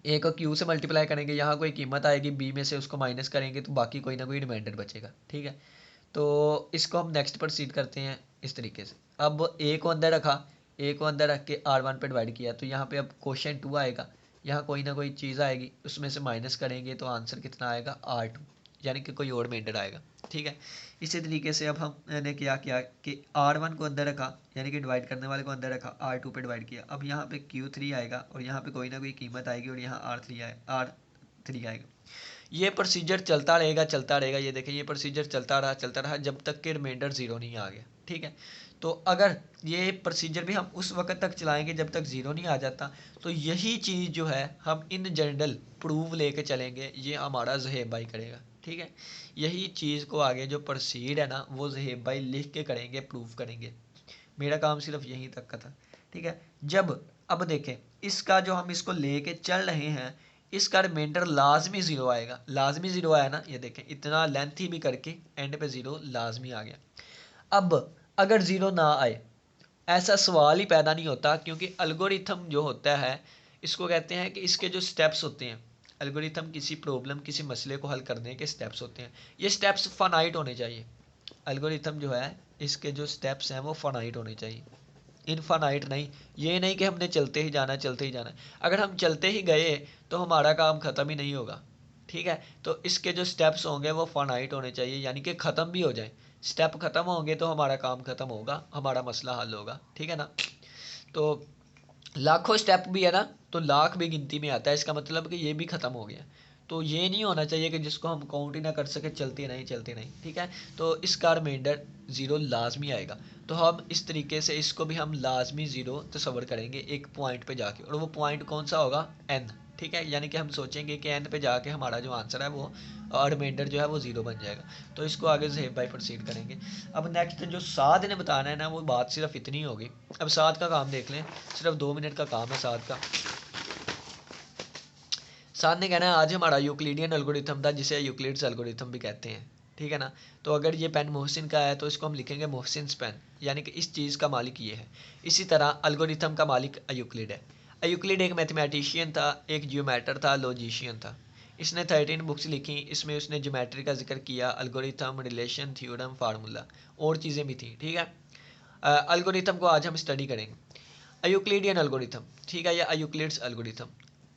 ए को क्यू से मल्टीप्लाई करेंगे, यहाँ कोई कीमत आएगी, बी में से उसको माइनस करेंगे तो बाकी कोई ना कोई रिमाइंडर बचेगा। ठीक है, तो इसको हम नेक्स्ट प्रोसीड करते हैं इस तरीके से। अब ए को अंदर रखा, ए को अंदर रख के R1 पे डिवाइड किया, तो यहाँ पे अब क्वेश्चन 2 आएगा, यहाँ कोई ना कोई चीज़ आएगी, उसमें से माइनस करेंगे तो आंसर कितना आएगा, R2, यानी कि कोई और रिमाइंडर आएगा। ठीक है, इसी तरीके से अब हमने क्या किया कि R1 को अंदर रखा, यानी कि डिवाइड करने वाले को अंदर रखा, R2 पे डिवाइड किया। अब यहाँ पे Q3 आएगा और यहाँ पे कोई ना कोई कीमत आएगी और यहाँ R3 आएगा। ये प्रोसीजर चलता रहेगा। ये देखें, ये प्रोसीजर चलता रहा जब तक कि रिमाइंडर 0 नहीं आ गया। ठीक है, तो अगर ये प्रोसीजर भी हम उस वक्त तक चलाएंगे जब तक 0 नहीं आ जाता, तो यही चीज़ जो है हम इन जनरल प्रूव लेके चलेंगे, ये हमारा ज़हेब भाई करेगा। ठीक है, यही चीज़ को आगे जो प्रोसीड है ना, वो ज़हेब भाई लिख के करेंगे, प्रूव करेंगे। मेरा काम सिर्फ यहीं तक का था। ठीक है, अब देखें, इसका जो हम इसको लेके चल रहे हैं, इसका रिमाइंडर लाजमी ज़ीरो आएगा। लाजमी ज़ीरो आया ना, ये देखें इतना लेंथी भी करके एंड पे ज़ीरो लाजमी आ गया। अब अगर ज़ीरो ना आए ऐसा सवाल ही पैदा नहीं होता, क्योंकि एल्गोरिथम जो होता है इसको कहते हैं कि इसके जो स्टेप्स होते हैं, एल्गोरिथम किसी प्रॉब्लम किसी मसले को हल करने के स्टेप्स होते हैं, ये स्टेप्स फाइनाइट होने चाहिए। एल्गोरिथम जो है इसके जो स्टेप्स हैं वो फाइनाइट होने चाहिए, इनफाइनाइट नहीं। ये नहीं कि हमने चलते ही जाना चलते ही जाना, अगर हम चलते ही गए तो हमारा काम ख़त्म ही नहीं होगा। ठीक है, तो इसके जो स्टेप्स होंगे वो फाइनाइट होने चाहिए, यानी कि ख़त्म भी हो जाए। स्टेप ख़त्म होंगे तो हमारा काम ख़त्म होगा, हमारा मसला हल होगा। ठीक है ना, तो लाखों स्टेप भी है ना, तो लाख भी गिनती में आता है, इसका मतलब कि ये भी ख़त्म हो गया। तो ये नहीं होना चाहिए कि जिसको हम काउंट ही ना कर सके, चलती नहीं चलती नहीं। ठीक है, तो इसका रिमाइंडर ज़ीरो लाजमी आएगा। तो हम इस तरीके से इसको भी हम लाजमी ज़ीरो तस्वर करेंगे एक पॉइंट पे जाके, और वो पॉइंट कौन सा होगा, एन। ठीक है, यानी कि हम सोचेंगे कि एन पे जाके हमारा जो आंसर है वो रिमाइंडर जो है वो ज़ीरो बन जाएगा। तो इसको आगे ज़ेब बाई प्रोसीड करेंगे। अब नेक्स्ट जो साद ने बताना है ना, वो बात सिर्फ इतनी होगी। अब साद का काम देख लें, सिर्फ 2 मिनट का काम है साद का। साद ने कहना है आज हमारा यूक्लिडियन एल्गोरिथम था, जिसे यूक्लिड्स एल्गोरिथम भी कहते हैं। ठीक है ना, तो अगर ये पेन मोहसिन का है तो इसको हम लिखेंगे मोहसिन पेन, यानी कि इस चीज़ का मालिक ये है। इसी तरह एल्गोरिथम का मालिक यूक्लिड है। यूक्लिड एक मैथमेटिशियन था, एक जियोमेटर था, लॉजिशियन था। इसने 13 बुक्स लिखी, इसमें उसने ज्योमेट्री का जिक्र किया, एल्गोरिथम, रिलेशन, थ्योरम, फार्मूला, और चीज़ें भी थी। ठीक है, एल्गोरिथम को आज हम स्टडी करेंगे। यूक्लिडियन एल्गोरिथम, ठीक है, या यूक्लिड्स एल्गोरिथम।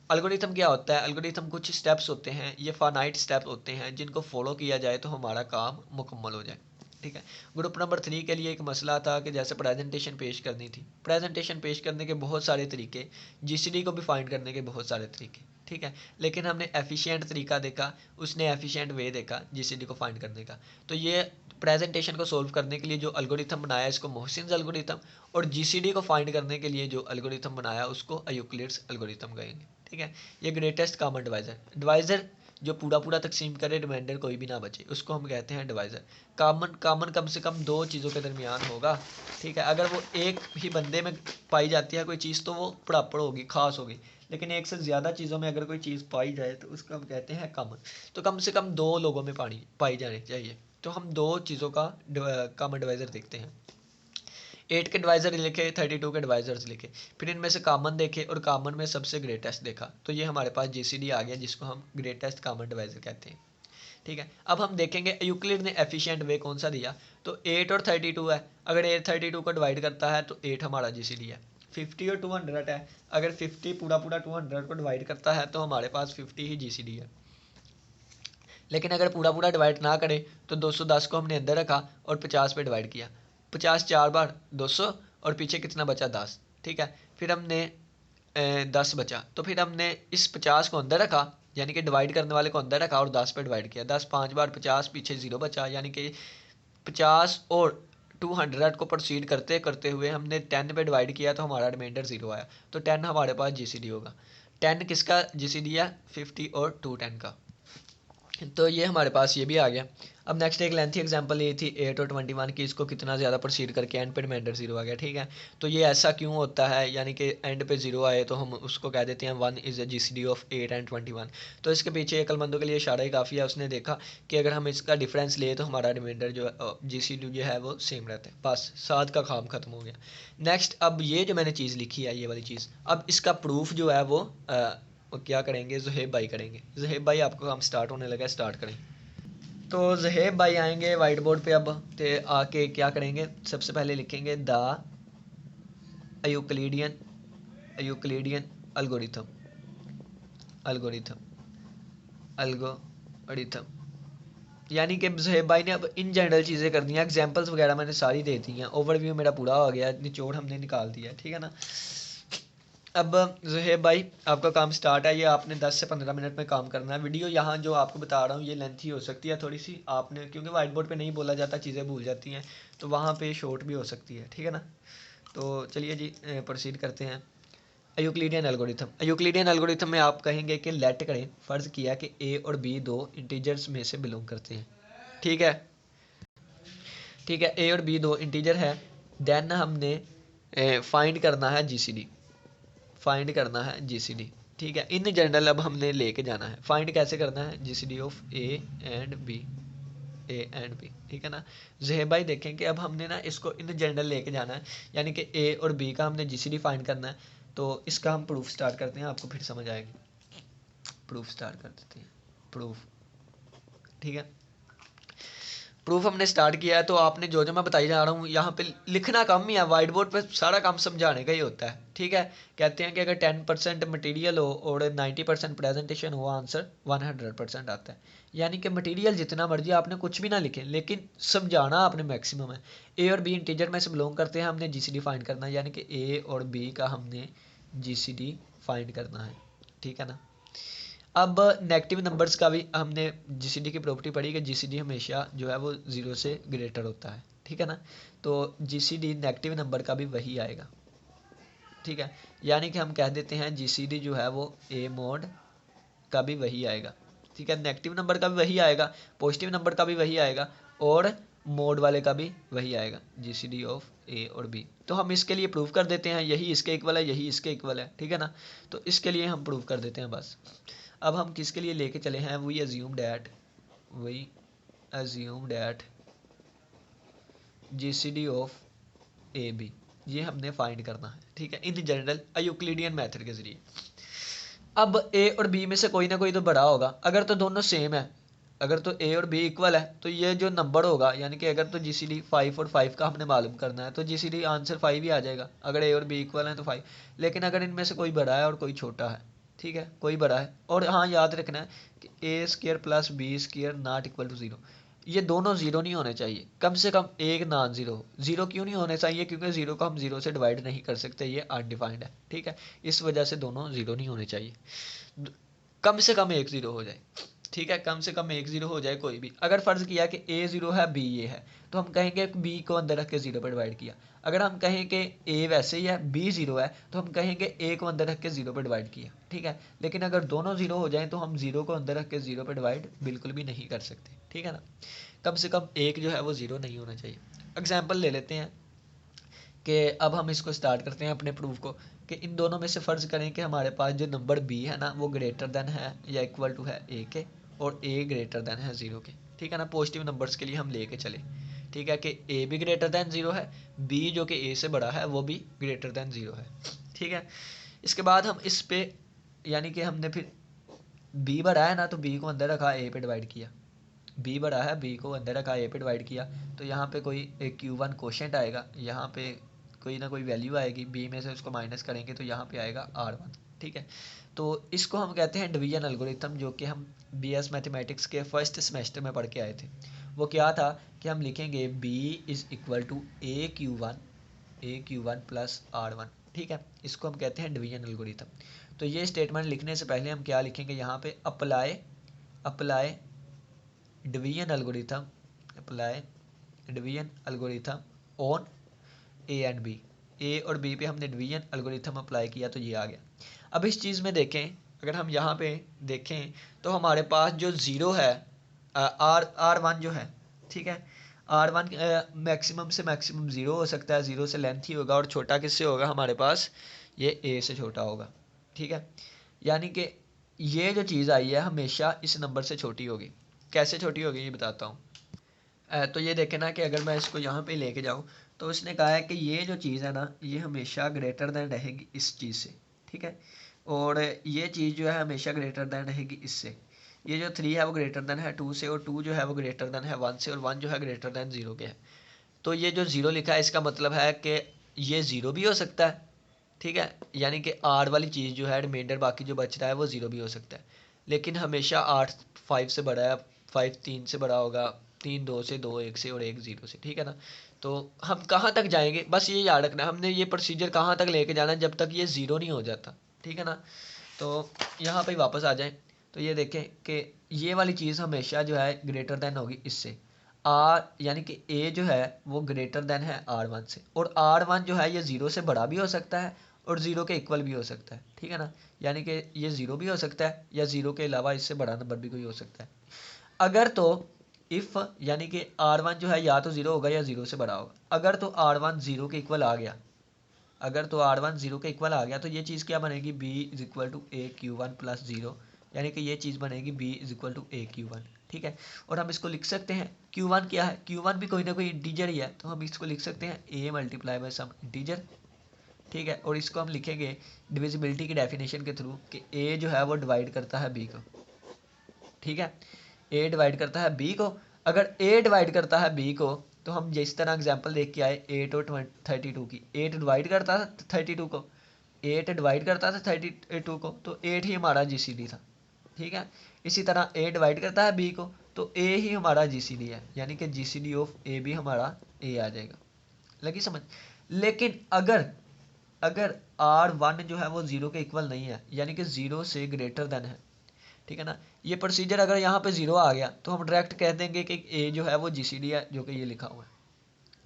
एल्गोरिथम क्या होता है, एल्गोरिथम कुछ स्टेप्स होते हैं, ये फाइनाइट स्टेप्स होते हैं जिनको फॉलो किया जाए तो हमारा काम मुकम्मल हो जाए। ठीक है, ग्रुप नंबर 3 के लिए एक मसला था कि जैसे प्रेजेंटेशन पेश करनी थी। प्रेजेंटेशन पेश करने के बहुत सारे तरीके, जीसीडी को भी फाइंड करने के बहुत सारे तरीके। ठीक है, लेकिन हमने एफिशिएंट तरीका देखा, उसने एफिशिएंट वे देखा जीसीडी को फाइंड करने का। तो ये प्रेजेंटेशन को सोल्व करने के लिए जो एल्गोरिथम बनाया इसको मोहसिन एल्गोरिथम, और जीसीडी को फाइंड करने के लिए जो एल्गोरिथम बनाया उसको यूक्लिड्स एल्गोरिथम कहेंगे। ठीक है, ये ग्रेटेस्ट कॉमन डिवाइज़र, डिवाइज़र जो पूरा पूरा तकसीम करे, रिमाइंडर कोई भी ना बचे, उसको हम कहते हैं डिवाइज़र। कॉमन कॉमन कम से कम दो चीज़ों के दरमियान होगा। ठीक है, अगर वो एक ही बंदे में पाई जाती है कोई चीज़ तो वो पड़ापड़ होगी, खास होगी, लेकिन एक से ज़्यादा चीज़ों में अगर कोई चीज़ पाई जाए तो उसको हम कहते हैं कॉमन। तो कम से कम दो लोगों में पाई जानी चाहिए। तो हम दो चीज़ों का कॉमन डिवाइज़र देखते हैं। 8 के डिवाइज़र लिखे, 32 के डिवाइज़र्स लिखे, फिर इनमें से कॉमन देखे और कॉमन में सबसे ग्रेटेस्ट देखा, तो ये हमारे पास जीसीडी आ गया, जिसको हम ग्रेटेस्ट कॉमन डिवाइज़र कहते हैं। ठीक है, अब हम देखेंगे यूक्लिड ने एफिशिएंट वे कौन सा दिया। तो 8 और 32 है, अगर 8 32 को डिवाइड करता है तो 8 हमारा जीसीडी है। 50 और 200 है, अगर 50 पूरा पूरा 200 को डिवाइड करता है तो हमारे पास 50 ही जीसीडी है। लेकिन अगर पूरा पूरा डिवाइड ना करे तो 210 को हमने अंदर रखा और 50 पे डिवाइड किया, 50 4 बार 200, और पीछे कितना बचा 10। ठीक है, फिर हमने 10 बचा, तो फिर हमने इस 50 को अंदर रखा, यानी कि डिवाइड करने वाले को अंदर रखा और 10 पे डिवाइड किया। 10 5 बार 50, पीछे 0 बचा, यानी कि 50 और 200 को प्रोसीड करते करते हुए हमने 10 पे डिवाइड किया तो हमारा रिमाइंडर 0 आया। तो 10 हमारे पास जीसीडी होगा। 10 किसका जीसीडी है, 50 और 210 का। तो ये हमारे पास ये भी आ गया। अब नेक्स्ट एक लेंथी एग्जांपल ये थी 8 और 21 की, इसको कितना ज़्यादा प्रोसीड करके एंड पे रिमाइंडर 0 आ गया। ठीक है, तो ये ऐसा क्यों होता है, यानी कि एंड पे 0 आए तो हम उसको कह देते हैं 1 is a GCD of 8 and 21। तो इसके पीछे अक्लमंदों के लिए इशारा ही काफ़ी है, उसने देखा कि अगर हम इसका डिफरेंस ले तो हमारा रिमाइंडर जो है जीसीडी जो है वो सेम रहता है। बस 7 का काम ख़त्म हो गया। नेक्स्ट, अब ये जो मैंने चीज़ लिखी है ये वाली चीज़, अब इसका प्रूफ जो है वो क्या करेंगे, ज़ुहेब भाई करेंगे। ज़ुहेब भाई आपका काम स्टार्ट होने लगा, स्टार्ट करें। तो ज़ुहेब भाई आएंगे वाइट बोर्ड पे, अब ते आके क्या करेंगे, सबसे पहले लिखेंगे the Euclidean Euclidean algorithm algorithm algorithm, यानी कि ज़ुहेब भाई ने अब इन जनरल चीज़ें कर दी हैं, एग्जांपल्स वगैरह मैंने सारी दे दी हैं, ओवरव्यू मेरा पूरा हो गया, निचोड़ हमने निकाल दिया है। ठीक है ना, अब ज़ुहेब भाई आपका काम स्टार्ट है, ये आपने 10 से 15 मिनट में काम करना है। वीडियो यहाँ जो आपको बता रहा हूँ ये लेंथी हो सकती है थोड़ी सी, आपने क्योंकि वाइट बोर्ड पे नहीं बोला जाता, चीज़ें भूल जाती हैं, तो वहाँ पे शॉर्ट भी हो सकती है। ठीक है ना, तो चलिए जी प्रोसीड करते हैं। यूक्लिडियन एल्गोरिथम, यूक्लिडियन एल्गोरिथम में आप कहेंगे कि लेट करें, फ़र्ज़ किया कि ए और बी दो इंटीजर्स में से बिलोंग करते हैं। ठीक है, ठीक है, ए और बी दो इंटीजर है, देन हमने फाइंड करना है जीसीडी, फाइंड करना है जीसीडी। ठीक है, इन जनरल अब हमने लेके जाना है। फाइंड कैसे करना है, GCD of A and B, A and B, ठीक है ना। ज़हेब भाई देखें कि अब हमने ना इसको इन जनरल लेके जाना है, यानी कि ए और बी का हमने जीसीडी फाइंड करना है। तो इसका हम प्रूफ स्टार्ट करते हैं, आपको फिर समझ आएगी। प्रूफ स्टार्ट कर देते हैं, प्रूफ, ठीक है। प्रूफ हमने स्टार्ट किया है, तो आपने जो जो मैं बताई जा रहा हूँ यहाँ पे लिखना कम ही है, वाइट बोर्ड पे सारा काम समझाने का ही होता है, ठीक है। कहते हैं कि अगर 10% मटेरियल हो और 90% प्रेजेंटेशन हो, आंसर 100% आता है। यानी कि मटेरियल जितना मर्जी आपने कुछ भी ना लिखें, लेकिन समझाना आपने मैक्सिमम है। ए और बी इंटीजर में से बिलोंग करते हैं, हमने जीसीडी फाइंड करना है, यानी कि ए और बी का हमने जीसीडी फाइंड करना है, ठीक है ना। अब नेगेटिव नंबर्स का भी हमने जीसीडी की प्रॉपर्टी पढ़ी कि जीसीडी हमेशा जो है वो 0 से ग्रेटर होता है, ठीक है ना। तो जीसीडी नेगेटिव नंबर का भी वही आएगा, ठीक है। यानी कि हम कह देते हैं जीसीडी जो है वो ए मोड का भी वही आएगा, ठीक है। नेगेटिव नंबर का भी वही आएगा, पॉजिटिव नंबर का भी वही आएगा, और मोड वाले का भी वही आएगा, जीसीडी ऑफ ए और बी। तो हम इसके लिए प्रूव कर देते हैं, यही इसके इक्वल है, यही इसके इक्वल है, ठीक है ना। तो इसके लिए हम प्रूव कर देते हैं बस। अब हम किसके लिए लेके चले हैं, we assume that GCD of A B, ये हमने फाइंड करना है, ठीक है, इन जनरल यूक्लिडियन मेथड के जरिए। अब ए और बी में से कोई ना कोई तो बड़ा होगा, अगर तो दोनों सेम है, अगर तो ए और बी इक्वल है, तो ये जो नंबर होगा, यानी कि अगर तो जीसीडी 5 और 5 का हमने मालूम करना है, तो जीसीडी आंसर 5 ही आ जाएगा, अगर ए और बी इक्वल है तो 5। लेकिन अगर इनमें से कोई बड़ा है और कोई छोटा है, ठीक है, कोई बड़ा है, और हाँ याद रखना है कि A square plus B square not equal to 0, ये दोनों जीरो नहीं होने चाहिए, कम से कम एक नॉन जीरो। जीरो क्यों नहीं होने चाहिए, क्योंकि जीरो को हम जीरो से डिवाइड नहीं कर सकते, ये अनडिफाइंड है, ठीक है। इस वजह से दोनों जीरो नहीं होने चाहिए, कम से कम एक जीरो हो जाए, ठीक है, कम से कम एक जीरो हो जाए कोई भी। अगर फर्ज किया कि ए जीरो है बी ये है, तो हम कहेंगे बी को अंदर रख के जीरो पर डिवाइड किया। अगर हम कहें कि ए वैसे ही है बी जीरो है, तो हम कहेंगे ए को अंदर रख के जीरो पर डिवाइड किया, ठीक है। लेकिन अगर दोनों जीरो हो जाए तो हम जीरो को अंदर रख के जीरो पर डिवाइड बिल्कुल भी नहीं कर सकते, ठीक है ना। कम से कम एक जो है वो जीरो नहीं होना चाहिए। एग्जाम्पल ले लेते हैं कि अब हम इसको स्टार्ट करते हैं अपने प्रूफ को, कि इन दोनों में से फ़र्ज करें कि हमारे पास जो नंबर बी है ना वो ग्रेटर देन है या इक्वल टू है ए के, और ए ग्रेटर देन है 0 के, ठीक है ना। पॉजिटिव नंबर्स के लिए हम लेके चले, ठीक है, कि ए भी ग्रेटर देन 0 है, बी जो कि ए से बड़ा है वो भी ग्रेटर देन 0 है, ठीक है। इसके बाद हम इस पे, यानी कि हमने फिर बी बड़ा है ना, तो बी को अंदर रखा, ए पे डिवाइड किया, बी बड़ा है, बी को अंदर रखा, ए पे डिवाइड किया, तो यहाँ पे कोई Q1 कोशेंट आएगा, यहाँ पे कोई ना कोई वैल्यू आएगी, बी में से उसको माइनस करेंगे तो यहाँ पे आएगा R1, ठीक है। तो इसको हम कहते हैं डिवीजन एल्गोरिथम, जो कि हम BS मैथमेटिक्स के फर्स्ट सेमेस्टर में पढ़ के आए थे। वो क्या था कि हम लिखेंगे B is equal to A Q1 plus R1, ठीक है। इसको हम कहते हैं डिवीजन एल्गोरिथम। तो ये स्टेटमेंट लिखने से पहले हम क्या लिखेंगे, यहाँ पे apply division algorithm on A and B. A और बी पे हमने डिवीजन एल्गोरिथम अप्लाई किया तो ये आ गया। अब इस चीज़ में देखें, अगर हम यहाँ पे देखें तो हमारे पास जो ज़ीरो है, R1 जो है, ठीक है, R1 मैक्सिमम से मैक्सिमम ज़ीरो हो सकता है, ज़ीरो से लेंथ ही होगा, और छोटा किससे होगा, हमारे पास ये ए से छोटा होगा, ठीक है। यानी कि ये जो चीज़ आई है हमेशा इस नंबर से छोटी होगी। कैसे छोटी होगी ये बताता हूँ। तो ये देखें ना कि अगर मैं इसको यहाँ पे लेके जाऊँ, तो उसने कहा है कि ये जो चीज़ है ना ये हमेशा ग्रेटर दैन रहेगी इस चीज़ से, ठीक है, और ये चीज़ जो है हमेशा ग्रेटर दैन रहेगी इससे। ये जो 3 है वो ग्रेटर दैन है 2 से, और 2 जो है वो ग्रेटर दैन है 1 से, और 1 जो है ग्रेटर दैन 0 के है। तो ये जो 0 लिखा है इसका मतलब है कि ये 0 भी हो सकता है, ठीक है, यानी कि आर वाली चीज़ जो है रिमाइंडर बाकी जो बच रहा है वो 0 भी हो सकता है। लेकिन हमेशा 8 5 से बड़ा है, 5 3 से बड़ा होगा, 3 2 से, 2 1 से, और 1 0 से, ठीक है ना। तो हम कहाँ तक जाएंगे, बस ये याद रखना है, हमने ये प्रोसीजर कहाँ तक लेके जाना है, जब तक ये 0 नहीं हो जाता, ठीक है ना। तो यहाँ पे वापस आ जाएं, तो ये देखें कि ये वाली चीज़ हमेशा जो है ग्रेटर देन होगी इससे, आर यानी कि ए जो है वो ग्रेटर देन है R1 से, और R1 जो है ये 0 से बड़ा भी हो सकता है और 0 के इक्वल भी हो सकता है, ठीक है ना। यानी कि ये 0 भी हो सकता है, या 0 के अलावा इससे बड़ा नंबर भी कोई हो सकता है। अगर तो इफ़ यानी कि R1 जो है या तो 0 होगा या 0 से बड़ा होगा। अगर तो R1 0 के इक्वल आ गया, अगर तो R1 0 के इक्वल आ गया तो ये चीज़ क्या बनेगी, B is equal to A Q one plus 0, यानी कि ये चीज़ बनेगी B is equal to A Q one. ठीक है, और हम इसको लिख सकते हैं Q1 क्या है, Q1 भी कोई ना कोई इंटीजर ही है, तो हम इसको लिख सकते हैं A multiply by some integer. ठीक है, और इसको हम लिखेंगे डिविजिबिलिटी की डेफिनेशन के थ्रू कि A जो है वो डिवाइड करता है B को। ठीक है, A डिवाइड करता है B को। अगर A डिवाइड करता है B को तो हम जिस तरह एग्जांपल देख के आए 8 और 32 की, 8 डिवाइड करता था 32 को, 8 डिवाइड करता था 32 को, तो 8 ही हमारा जीसीडी था। ठीक है, इसी तरह A डिवाइड करता है B को तो A ही हमारा जीसीडी है, यानी कि जीसीडी ऑफ A भी हमारा A आ जाएगा। लगी समझ। लेकिन अगर अगर R1 जो है वो 0 के इक्वल नहीं है, यानी कि 0 से ग्रेटर देन है, ठीक है ना, ये प्रोसीजर अगर यहाँ पे 0 आ गया तो हम डायरेक्ट कह देंगे कि A जो है वो जीसीडी है, जो कि ये लिखा हुआ है।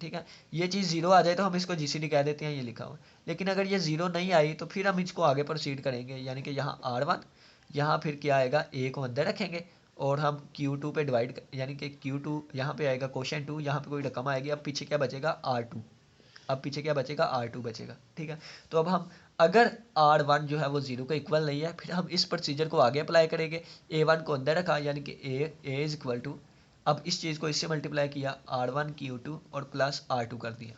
ठीक है, ये चीज़ 0 आ जाए तो हम इसको जीसीडी कह देते हैं, ये लिखा हुआ है। लेकिन अगर ये 0 नहीं आई तो फिर हम इसको आगे प्रोसीड करेंगे, यानी कि यहाँ R1, यहाँ फिर क्या आएगा, A को अंदर रखेंगे और हम Q2 पे डिवाइड, यानी कि Q2 यहाँ पे आएगा क्वोशंट 2, यहाँ पे कोई रकम आएगी, अब पीछे क्या बचेगा R2, अब पीछे क्या बचेगा R2 बचेगा। ठीक है, तो अब हम अगर R1 जो है वो 0 का इक्वल नहीं है, फिर हम इस प्रोसीजर को आगे अप्लाई करेंगे, A1 को अंदर रखा, यानी कि A इज इक्वल टू, अब इस चीज़ को इससे मल्टीप्लाई किया R1 Q2 और प्लस R2 कर दिया।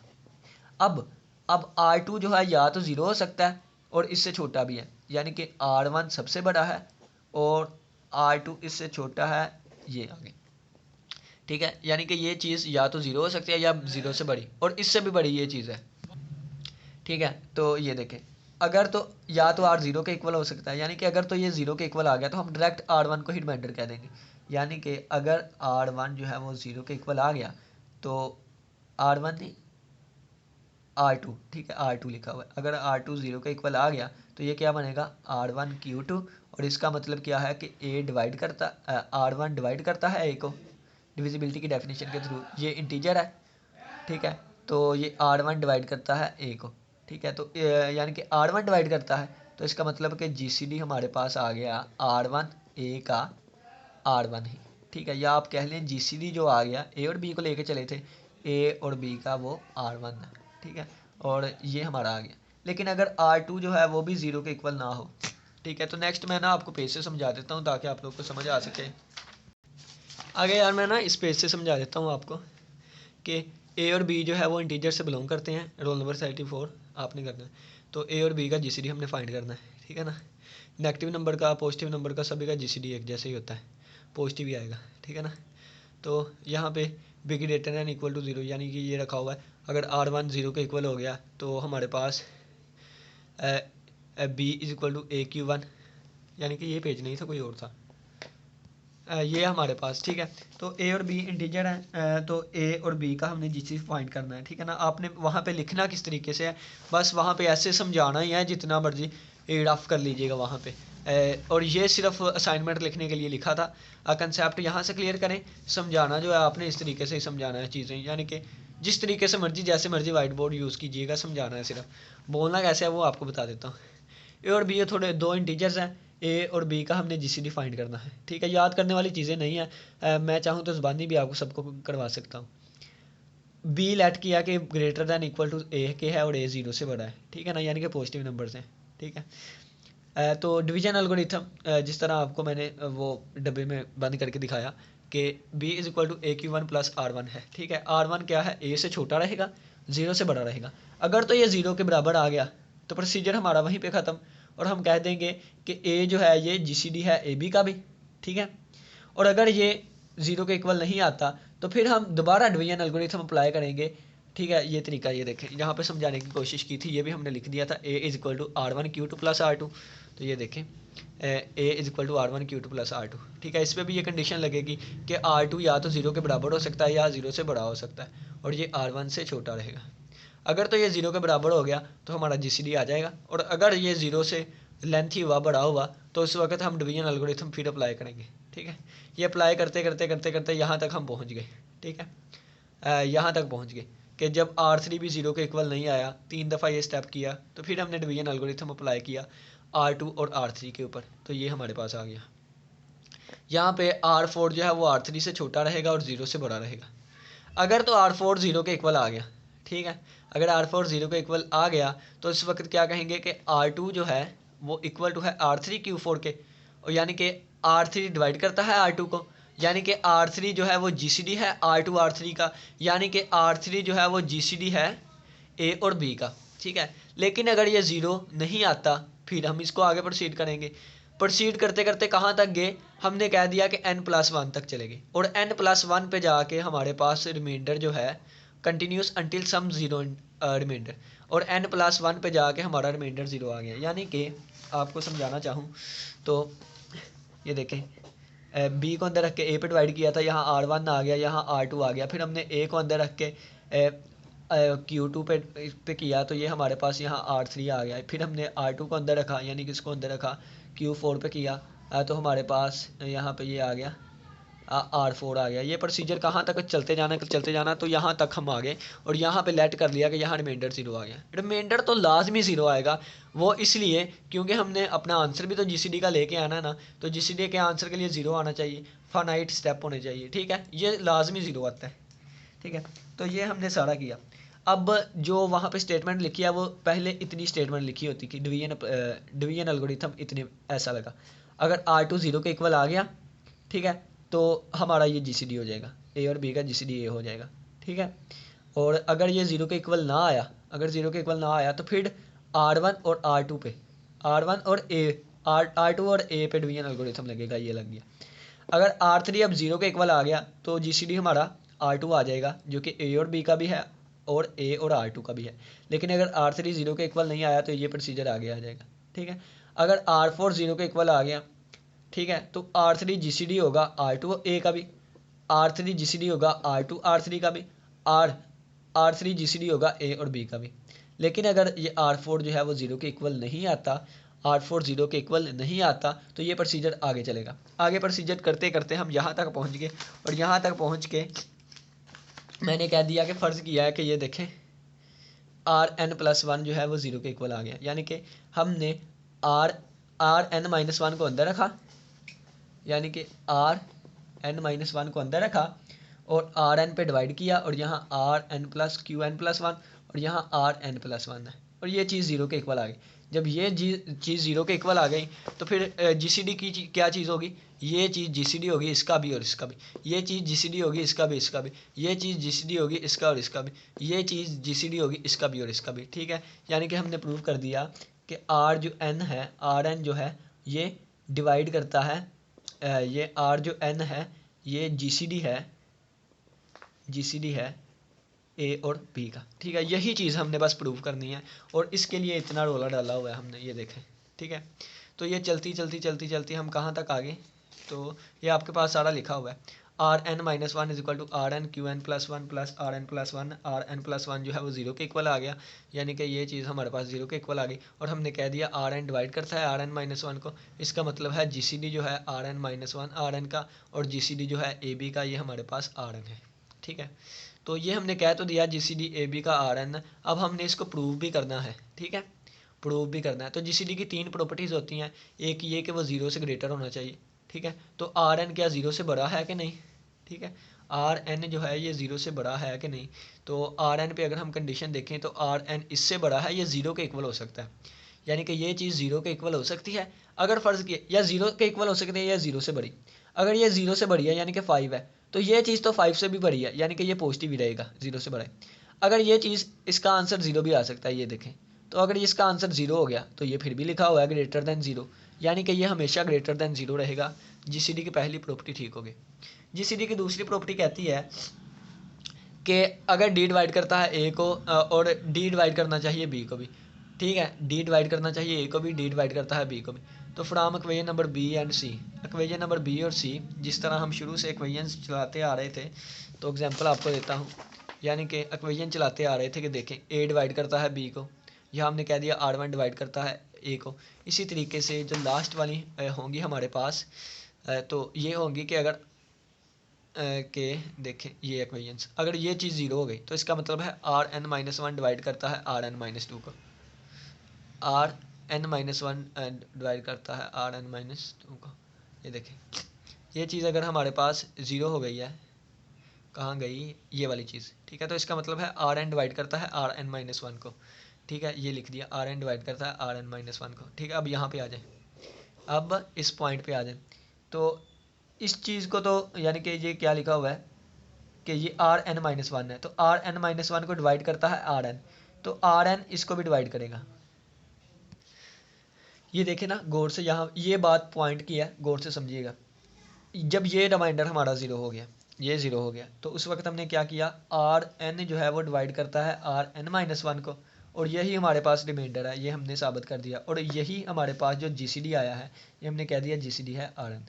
अब R2 जो है या तो 0 हो सकता है और इससे छोटा भी है, यानी कि R1 सबसे बड़ा है और R2 इससे छोटा है, ये आगे। ठीक है, यानी कि ये चीज़ या तो 0 हो सकती है या 0 से बड़ी, और इससे भी बड़ी ये चीज़ है। ठीक है, तो ये देखें, अगर तो या तो R 0 के इक्वल हो सकता है, यानी कि अगर तो ये 0 के इक्वल आ गया तो हम डायरेक्ट R1 को ही रिमाइंडर कह देंगे, यानी कि अगर R1 जो है वो 0 के इक्वल आ गया तो R1 नहीं R2, ठीक है R2 लिखा हुआ है, अगर R2 0 के इक्वल आ गया तो ये क्या बनेगा R1 Q2, और इसका मतलब क्या है कि A डिवाइड करता R1 डिवाइड करता है A को डिविजिबिलिटी की डेफिनेशन के थ्रू, ये इंटीजर है। ठीक है, तो ये R1 डिवाइड करता है A को। ठीक है, तो यानी कि R1 डिवाइड करता है, तो इसका मतलब कि GCD हमारे पास आ गया R1 A का R1 ही। ठीक है, या आप कह लें GCD जो आ गया A और B को लेके चले थे, A और B का वो R1 है। ठीक है, और ये हमारा आ गया। लेकिन अगर R2 जो है वो भी 0 के इक्वल ना हो, ठीक है, तो नेक्स्ट मैं ना आपको पेज से समझा देता हूँ ताकि आप लोग को समझ आ सके। आगे यार मैं ना इस पेज से समझा देता हूँ आपको कि A और B जो है वो इंटीजर से बिलोंग करते हैं, रोल नंबर 34 आपने करना है। तो A और B का GCD हमने फाइंड करना है। ठीक है ना, नेगेटिव नंबर का पॉजिटिव नंबर का सभी का GCD एक जैसे ही होता है, पॉजिटिव ही आएगा। ठीक है ना, तो यहाँ पे B greater than equal to 0, यानी कि ये रखा हुआ है, अगर R1 0 के इक्वल हो गया तो हमारे पास B is equal to AQ1, यानी कि ये पेज नहीं था, कोई और था, ये हमारे पास। ठीक है, तो A और B इंटीजर है, तो A और B का हमने GCD फाइंड करना है। ठीक है ना, आपने वहाँ पे लिखना किस तरीके से है, बस वहाँ पे ऐसे समझाना ही है, जितना मर्जी रफ कर लीजिएगा वहाँ पे। और ये सिर्फ असाइनमेंट लिखने के लिए लिखा था, कंसेप्ट यहाँ से क्लियर करें, समझाना जो है आपने इस तरीके से ही समझाना है चीज़ें, यानी कि जिस तरीके से मर्जी जैसे मर्जी वाइट बोर्ड यूज़ कीजिएगा, समझाना है सिर्फ, बोलना कैसे है वो आपको बता देता हूँ। ए और बी थोड़े दो इंटीजर्स हैं, ए और बी का हमने GCD फाइंड करना है। ठीक है, याद करने वाली चीज़ें नहीं है, मैं चाहूँ तो ज़बानी भी आपको सबको करवा सकता हूँ। बी लेट किया कि ग्रेटर दैन इक्वल टू ए के है और ए 0 से बड़ा है। ठीक है ना, यानी कि पॉजिटिव नंबर्स हैं। ठीक है, तो डिवीजन एल्गोरिथम जिस तरह आपको मैंने वो डब्बे में बंद करके दिखाया कि B is equal to AQ1 plus R1 है। ठीक है, R1 क्या है, A से छोटा रहेगा, 0 से बड़ा रहेगा। अगर तो ये 0 के बराबर आ गया तो प्रोसीजर हमारा वहीं पे ख़त्म, और हम कह देंगे कि A जो है ये GCD है AB का भी। ठीक है, और अगर ये 0 के इक्वल नहीं आता तो फिर हम दोबारा डिवीजन एल्गोरिथम अप्लाई करेंगे। ठीक है, ये तरीका ये देखें, यहाँ पे समझाने की कोशिश की थी, ये भी हमने लिख दिया था, A is equal to R1 Q2 plus R2। तो ये देखें A is equal to R1 Q2 plus R2। ठीक है, इस पर भी ये कंडीशन लगेगी कि R2 या तो 0 के बराबर हो सकता है या 0 से बड़ा हो सकता है, और ये R1 से छोटा रहेगा। अगर तो ये 0 के बराबर हो गया तो हमारा GCD आ जाएगा, और अगर ये 0 से लेंथ ही हुआ, बड़ा हुआ, तो उस वक्त हम डिवीजन एल्गोरिथम फिर अप्लाई करेंगे। ठीक है, ये अप्लाई करते करते करते करते यहाँ तक हम पहुँच गए। ठीक है, यहाँ तक पहुँच गए कि जब R3 भी 0 के इक्वल नहीं आया, 3 दफ़ा ये स्टेप किया, तो फिर हमने डिवीजन एल्गोरिथम अप्लाई किया R2 और R3 के ऊपर, तो ये हमारे पास आ गया। यहाँ पे R4 जो है वो R3 से छोटा रहेगा और 0 से बड़ा रहेगा। अगर तो R4 0 के इक्वल आ गया, ठीक है। अगर R4 0 के इक्वल आ गया तो इस वक्त क्या कहेंगे कि R2 जो है वो इक्वल टू है R3 Q4 के, और यानी कि R3 डिवाइड करता है R2 को, यानी कि R3 जो है वो GCD है R2 R3 का, यानी कि R3 जो है वो GCD है A और B का। ठीक है। लेकिन अगर ये 0 नहीं आता फिर हम इसको आगे प्रोसीड करेंगे। प्रोसीड करते करते कहाँ तक गए, हमने कह दिया कि n+1 तक चले गए, और n+1 पे जाके हमारे पास रिमाइंडर जो है कंटिन्यूस अंटिल सम 0 रिमाइंडर, और n+1 पे जाके हमारा रिमाइंडर 0 आ गया। यानी कि आपको समझाना चाहूँ तो ये देखें, बी को अंदर रख के ए पे डिवाइड किया था, यहाँ R1 आ गया, यहाँ R2 आ गया, फिर हमने ए को अंदर रख के Q2 पे किया तो ये हमारे पास यहाँ R3 आ गया, फिर हमने R2 को अंदर रखा यानी कि इसको अंदर रखा, Q4 पे किया तो हमारे पास यहाँ पे ये आ गया R4 आ गया। ये प्रोसीजर कहाँ तक चलते जाना तो यहाँ तक हम आ गए, और यहाँ पे लेट कर लिया कि यहाँ रिमाइंडर 0 आ गया। रिमाइंडर तो लाजमी 0 आएगा, वो इसलिए क्योंकि हमने अपना आंसर भी तो GCD का लेके आना है ना, तो GCD के आंसर के लिए 0 आना चाहिए, फाइनाइट स्टेप होने चाहिए। ठीक है, ये लाजमी 0 आता है। ठीक है, तो ये हमने सारा किया। अब जो वहाँ पे स्टेटमेंट लिखी है वो पहले इतनी स्टेटमेंट लिखी होती कि डिवीजन एल्गोरिथम इतने ऐसा लगा, अगर R2 0 के इक्वल आ गया, ठीक है, तो हमारा ये GCD हो जाएगा, A और B का GCD A हो जाएगा। ठीक है, और अगर ये 0 के इक्वल ना आया, अगर 0 के इक्वल ना आया तो फिर R1 और R2 पे, R1 और A R2 और A पे डिवीजन एल्गोरिथम लगेगा, ये लग गया। अगर R3 अब 0 के इक्वल आ गया तो GCD हमारा R2 आ जाएगा, जो कि A और B का भी है और A और R2 का भी है। लेकिन अगर R3 0 के इक्वल नहीं आया तो ये प्रोसीजर आगे आ जाएगा। ठीक है, अगर R4 0 के इक्वल आ गया, ठीक है, तो R3 GCD होगा R2 A का भी, R3 GCD होगा R2 R3 का भी, R3 GCD होगा A और B का भी। लेकिन अगर ये R4 जो है वो 0 के इक्वल नहीं आता, R4 0 के इक्वल नहीं आता, तो ये प्रोसीजर आगे चलेगा। आगे प्रोसीजर करते करते हम यहाँ तक पहुँच गए, और यहाँ तक पहुँच के मैंने कह दिया कि फ़र्ज़ किया है कि ये देखें Rn+1 जो है वो 0 के इक्वल आ गया, यानी कि हमने Rn-1 को अंदर रखा, यानी कि Rn-1 को अंदर रखा और Rn पे डिवाइड किया, और यहाँ Rn+Qn+1 और यहाँ Rn+1 है, और ये चीज़ 0 के इक्वल आ गई। जब ये चीज़ 0 के इक्वल आ गई तो फिर GCD की क्या चीज़ होगी, ये चीज़ GCD होगी इसका भी और इसका भी, ये चीज़ GCD होगी इसका भी इसका भी, ये चीज़ GCD होगी इसका और इसका भी, ये चीज़ GCD होगी इसका भी और इसका भी। ठीक है, यानी कि हमने प्रूव कर दिया कि R जो N है, Rn जो है ये डिवाइड करता है, ये R जो N है ये GCD है A और B का। ठीक है, यही चीज़ हमने बस प्रूव करनी है, और इसके लिए इतना रोला डाला हुआ है हमने, ये देखें। ठीक है, तो ये चलती हम कहाँ तक आ गए, तो ये आपके पास सारा लिखा हुआ है। Rn-1 is equal to Rn(Qn+1) plus Rn+1, Rn+1 जो है वो 0 के इक्वल आ गया, यानी कि ये चीज़ हमारे पास 0 के इक्वल आ गई, और हमने कह दिया Rn डिवाइड करता है Rn-1 को, इसका मतलब है GCD जो है Rn-1 Rn का, और GCD जो है AB का, ये हमारे पास Rn है। ठीक है, तो ये हमने कह तो दिया GCD AB का Rn, अब हमने इसको प्रूव भी करना है। ठीक है, प्रूव भी करना है। तो GCD की 3 प्रॉपर्टीज़ होती हैं, एक ये कि वो 0 से ग्रेटर होना चाहिए। ठीक है, तो Rn क्या 0 से बड़ा है कि नहीं, ठीक है, Rn जो है ये 0 से बड़ा है कि नहीं, तो Rn पे अगर हम कंडीशन देखें तो Rn इससे बड़ा है, ये 0 के इक्वल हो सकता है, यानी कि ये चीज़ 0 के इक्वल हो सकती है। अगर फ़र्ज़ किया या 0 के इक्वल हो सकती है या 0 से बड़ी, अगर ये 0 से बड़ी है यानी कि 5 है, तो ये चीज़ तो 5 से भी बड़ी है, यानी कि ये पॉजिटिव ही रहेगा, 0 से बड़ा है। अगर ये चीज़ इसका आंसर 0 भी आ सकता है, ये देखें, तो अगर इसका आंसर 0 हो गया तो ये फिर भी लिखा हुआ है ग्रेटर दैन 0, यानी कि ये हमेशा ग्रेटर दैन 0 रहेगा। GCD की पहली प्रॉपर्टी ठीक होगी। GCD की दूसरी प्रॉपर्टी कहती है कि अगर D डिवाइड करता है A को और D डिवाइड करना चाहिए B को भी, ठीक है, D डिवाइड करना चाहिए A को भी, D डिवाइड करता है B को भी, तो from equation number B and C, equation number B और C, जिस तरह हम शुरू से इक्वेशन चलाते आ रहे थे, तो एग्जांपल आपको देता हूँ, यानी कि इक्वेशन चलाते आ रहे थे कि देखें A डिवाइड करता है B को, यहाँ हमने कह दिया R1 डिवाइड करता है A को। इसी तरीके से जो लास्ट वाली होंगी हमारे पास, तो ये होंगी कि अगर के देखें ये इक्वेशंस, अगर ये चीज़ 0 हो गई तो इसका मतलब है Rn-1 डिवाइड करता है Rn-2 को, Rn-1 डिवाइड करता है Rn-2 को। ये देखें, ये चीज़ अगर हमारे पास 0 हो गई है कहाँ गई ये वाली चीज़, ठीक है। तो इसका मतलब है आर एन डिवाइड करता है आर एन माइनस वन को, ठीक है, ये लिख दिया, आर एन डिवाइड करता है आर एन माइनस वन को, ठीक है। अब यहाँ पे आ जाए, अब इस पॉइंट पे आ जाए, तो इस चीज़ को तो यानी कि ये क्या लिखा हुआ है कि ये आर एन माइनस वन है, तो आर एन माइनस वन को डिवाइड करता है आर एन, तो आर एन इसको भी डिवाइड करेगा। ये देखे ना गौर से, यहाँ ये बात पॉइंट की है, गौर से समझिएगा। जब ये रिमाइंडर हमारा ज़ीरो हो गया, ये ज़ीरो हो गया, तो उस वक्त हमने क्या किया, आर एन जो है वो डिवाइड करता है आर एन माइनस वन को, और यही हमारे पास रिमाइंडर है, ये हमने साबित कर दिया। और यही हमारे पास जो जी सी डी आया है, ये हमने कह दिया जी सी डी है आर एन।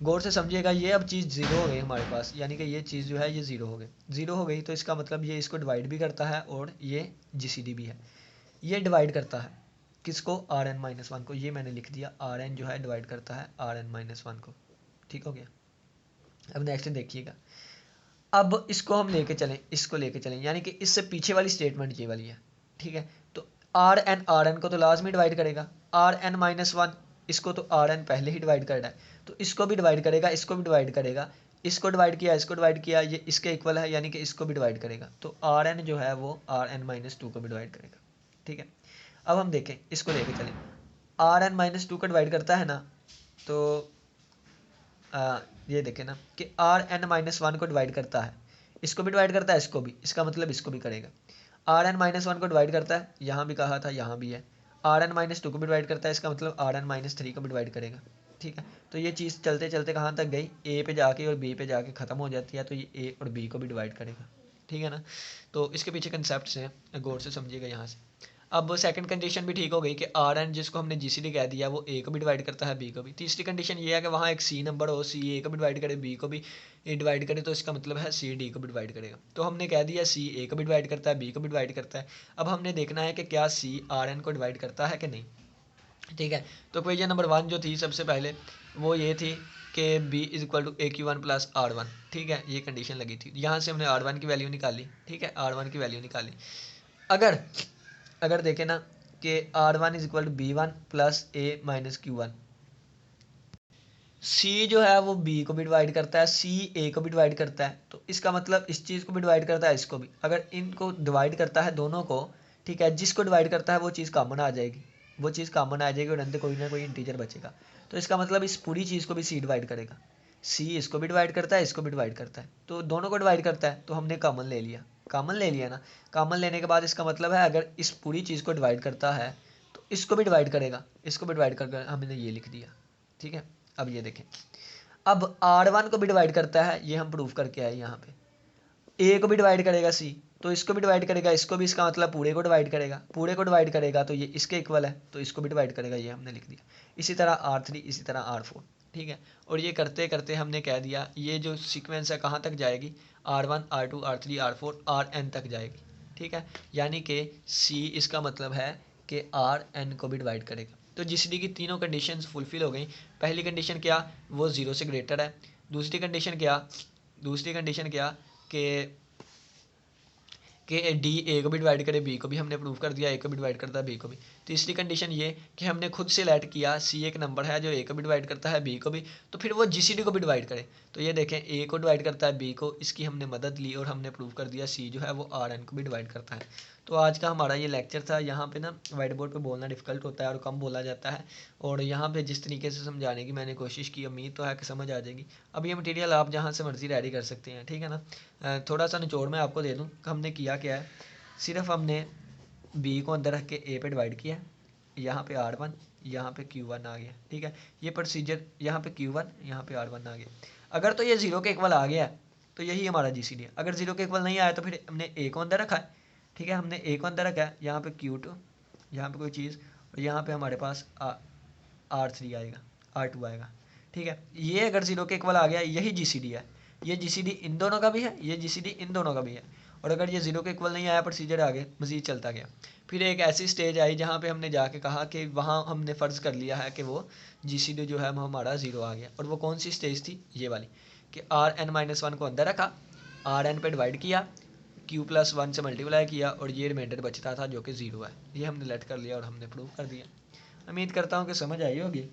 गौर से समझिएगा, ये अब चीज़ ज़ीरो हो गई हमारे पास, यानी कि ये चीज़ जो है ये ज़ीरो हो गई, ज़ीरो हो गई, तो इसका मतलब ये इसको डिवाइड भी करता है और ये जी सी डी भी है। ये डिवाइड करता है किसको, आर एन माइनस वन को, ये मैंने लिख दिया, आर एन जो है डिवाइड करता है आर एन माइनस वन को, ठीक हो गया। अब नेक्स्ट देखिएगा, अब इसको हम लेके चलें, इसको लेके चलें, यानी कि इससे पीछे वाली स्टेटमेंट ये वाली है, ठीक है। तो आर एन को तो लाजमी डिवाइड करेगा, आर एन माइनस वन इसको तो आर एन पहले ही डिवाइड कर रहा है, तो इसको भी डिवाइड करेगा, इसको भी डिवाइड करेगा, इसको डिवाइड किया, इसको डिवाइड किया, ये इसके इक्वल है, यानी कि इसको भी डिवाइड करेगा, तो आर एन जो है वो आर एन माइनस टू को भी डिवाइड करेगा, ठीक है। अब हम देखें, इसको लेके चलें, आर एन माइनस टू को डिवाइड करता है ना, तो ये देखें ना कि आर एन माइनस वन को डिवाइड करता है, इसको भी डिवाइड करता है, इसको भी, इसका मतलब इसको भी करेगा। आर एन माइनस वन को डिवाइड करता है, यहाँ भी कहा था, यहाँ भी है। आर एन माइनस टू को भी डिवाइड करता है, इसका मतलब आर एन माइनस थ्री को भी डिवाइड करेगा, ठीक है। तो ये चीज़ चलते चलते कहाँ तक गई, ए पे जाके और बी पे जाके ख़त्म हो जाती है, तो ये ए और बी को भी डिवाइड करेगा, ठीक है ना। तो इसके पीछे कंसेप्ट हैं, गौर से समझिएगा यहाँ से। अब सेकंड कंडीशन भी ठीक हो गई कि आर एन जिसको हमने जी सी डी कह दिया वो ए को भी डिवाइड करता है बी को भी। तीसरी कंडीशन ये है कि वहाँ एक सी नंबर हो, सी ए को भी डिवाइड करे बी को भी डिवाइड करे, तो इसका मतलब है सी डी को भी डिवाइड करेगा। तो हमने कह दिया सी ए को भी डिवाइड करता है, बी को भी डिवाइड करता है। अब हमने देखना है कि क्या सी आर एन को डिवाइड करता है कि नहीं, ठीक है। तो क्वेश्चन नंबर वन जो थी सबसे पहले वो ये थी कि B is equal to A Q one plus R one, ठीक है, ये कंडीशन लगी थी। यहाँ से हमने आर वन की वैल्यू निकाली, ठीक है, आर वन की वैल्यू निकाली। अगर देखें ना कि R one is equal to B one plus A minus Q one, C जो है वो बी को भी डिवाइड करता है, सी ए को भी डिवाइड करता है, तो इसका मतलब इस चीज़ को भी डिवाइड करता है, इसको भी। अगर इनको डिवाइड करता है दोनों को, ठीक है, जिसको डिवाइड करता है वो चीज़ कॉमन आ जाएगी, वो चीज़ कॉमन आ जाएगी और अंदर कोई ना कोई इंटीजर बचेगा। तो इसका मतलब इस पूरी चीज़ को भी सी डिवाइड करेगा, सी इसको भी डिवाइड करता है, इसको भी डिवाइड करता है, तो दोनों को डिवाइड करता है, तो हमने कॉमन ले लिया, कॉमन ले लिया ना। कॉमन लेने के बाद इसका मतलब है अगर इस पूरी चीज़ को डिवाइड करता है तो इसको भी डिवाइड करेगा, इसको भी डिवाइड कर हमने ये लिख दिया, ठीक है। अब ये देखें, अब आर वन को भी डिवाइड करता है, ये हम प्रूफ करके आए यहाँ पे। ए को भी डिवाइड करेगा सी, तो इसको भी डिवाइड करेगा, इसको भी, इसका मतलब पूरे को डिवाइड करेगा, पूरे को डिवाइड करेगा तो ये इसके इक्वल है, तो इसको भी डिवाइड करेगा, ये हमने लिख दिया। इसी तरह आर थ्री, इसी तरह आर फोर, ठीक है। और ये करते करते हमने कह दिया ये जो सीक्वेंस है कहाँ तक जाएगी, R one R two R three R four R N तक जाएगी, ठीक है। यानी कि सी इसका मतलब है कि आर एन को भी डिवाइड करेगा। तो जीसीडी की तीनों कंडीशंस फुलफिल हो गई। पहली कंडीशन क्या, वो ज़ीरो से ग्रेटर है। दूसरी कंडीशन क्या कि डी ए को भी डिवाइड करे, बी को भी हमने प्रूव कर दिया, ए को भी डिवाइड करता है बी को भी। तीसरी कंडीशन ये कि हमने खुद से लेट किया सी एक नंबर है जो ए को भी डिवाइड करता है बी को भी, तो फिर वो जीसीडी को भी डिवाइड करे। तो ये देखें, ए को डिवाइड करता है बी को, इसकी हमने मदद ली और हमने प्रूव कर दिया सी जो है वो आर एन को भी डिवाइड करता है। तो आज का हमारा ये लेक्चर था। यहाँ पे ना वाइट बोर्ड पे बोलना डिफ़िकल्ट होता है और कम बोला जाता है, और यहाँ पे जिस तरीके से समझाने की मैंने कोशिश की, उम्मीद तो है कि समझ आ जाएगी। अब ये मटेरियल आप जहाँ से मर्ज़ी रेडी कर सकते हैं, ठीक है ना। थोड़ा सा निचोड़ मैं आपको दे दूँ, हमने किया क्या है, सिर्फ हमने बी को अंदर रख के ए पे डिवाइड किया, यहाँ पे आर वन, यहाँ पे क्यू वन आ गया, ठीक है। ये प्रोसीजर, यहाँ पे क्यू वन, यहाँ पे आर वन आ गया। अगर तो ये ज़ीरो के इक्वल आ गया तो यही हमारा जी सी डी है। अगर ज़ीरो के इक्वल नहीं आया तो फिर हमने ए को अंदर रखा है, ठीक है, हमने ए को अंदर रखा है, यहाँ पे क्यू टू, यहाँ पे कोई चीज़, और यहाँ पे हमारे पास आर थ्री आएगा, आर टू आएगा, ठीक है। ये अगर ज़ीरो के इक्वल आ गया यही जी सी डी है। ये जी सी डी इन दोनों का भी है, ये जी सी डी इन दोनों का भी है। और अगर ये ज़ीरो के इक्वल नहीं आया, प्रोसीजर आगे मज़ीद चलता गया। फिर एक ऐसी स्टेज आई जहाँ पे हमने जाके कहा कि वहाँ हमने फ़र्ज़ कर लिया है कि वो जी सी डी जो है हमारा ज़ीरो आ गया। और वो कौन सी स्टेज थी, ये वाली, कि आर एन माइनस वन को अंदर रखा, आर एन पे डिवाइड किया, क्यू प्लस वन से मल्टीप्लाई किया, और ये रिमाइंडर बचता था जो कि ज़ीरो है। ये हमने लेट कर लिया और हमने प्रूव कर दिया। उम्मीद करता हूँ कि समझ आई होगी।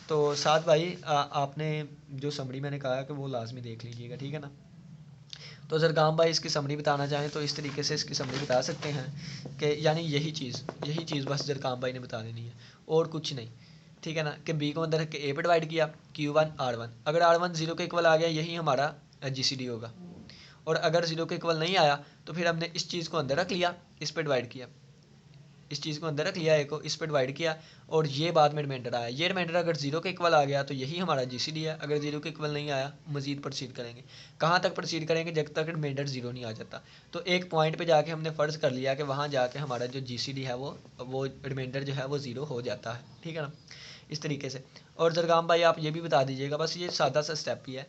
तो साथ भाई आपने जो समरी मैंने कहा कि वो लाजमी देख लीजिएगा, ठीक है ना। तो ज़रगाम भाई इसकी समरी बताना चाहें तो इस तरीके से इसकी समरी बता सकते हैं कि यानी यही चीज़ बस ज़रगाम भाई ने बता देनी है और कुछ नहीं, ठीक है ना। कि बी को अंदर रख के ए पे डिवाइड किया, Q1 R1, अगर R1 0 के इक्वल आ गया यही हमारा GCD होगा, और अगर 0 के इक्वल नहीं आया तो फिर हमने इस चीज़ को अंदर रख लिया, इस पर डिवाइड किया, इस चीज़ को अंदर रख लिया, ए को इस पर डिवाइड किया, और ये बाद में रिमाइंडर आया। ये रिमाइंडर अगर 0 के इक्वल आ गया तो यही हमारा GCD है, अगर 0 के इक्वल नहीं आया मजीद प्रोसीड करेंगे। कहाँ तक प्रोसीड करेंगे? जब तक रिमाइंडर 0 नहीं आ जाता। तो एक पॉइंट पे जाके हमने फ़र्ज़ कर लिया कि वहाँ जाके हमारा जो GCD है वो रिमाइंडर जो है वो 0 हो जाता है, ठीक है ना, इस तरीके से। और ज़रगाम भाई आप ये भी बता दीजिएगा, बस ये सादा सा स्टेप ही है।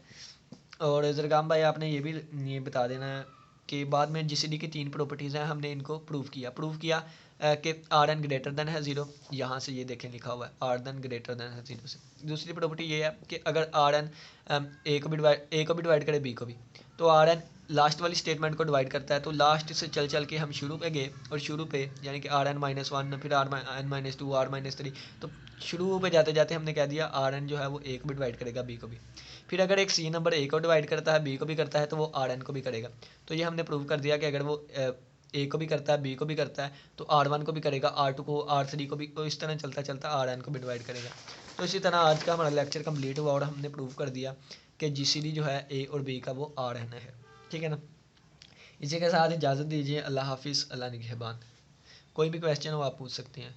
और ज़रगाम भाई आपने ये बता देना है कि बाद में GCD की 3 प्रॉपर्टीज़ हैं, हमने इनको प्रूव किया कि आर एन ग्रेटर देन है 0, यहाँ से ये देखें लिखा हुआ है आर देन ग्रेटर देन है 0 से। दूसरी प्रॉपर्टी ये है कि अगर आर एन ए को भी डिवाइड करे बी को भी, तो आर एन लास्ट वाली स्टेटमेंट को डिवाइड करता है। तो लास्ट से चल के हम शुरू पे गए, और शुरू पे यानी कि Rn-1, फिर Rn-2, R-3, तो शुरू पे जाते जाते हमने कह दिया आर एन जो है वो ए को भी डिवाइड करेगा बी को भी। फिर अगर एक सी नंबर ए को डिवाइड करता है बी को भी करता है तो वो आर एन को भी करेगा। तो ये हमने प्रूव कर दिया कि अगर वो ए को भी करता है बी को भी करता है तो R1 को भी करेगा, R2 को, R3 को भी, तो इस तरह चलता चलता Rn को भी डिवाइड करेगा। तो इसी तरह आज का हमारा लेक्चर कंप्लीट हुआ और हमने प्रूव कर दिया कि GCD जो है ए और बी का वो Rn है, ठीक है ना। इसी के साथ इजाज़त दीजिए, अल्लाह हाफिज़, अल्लाह निगहबान। कोई भी क्वेश्चन हो आप पूछ सकते हैं।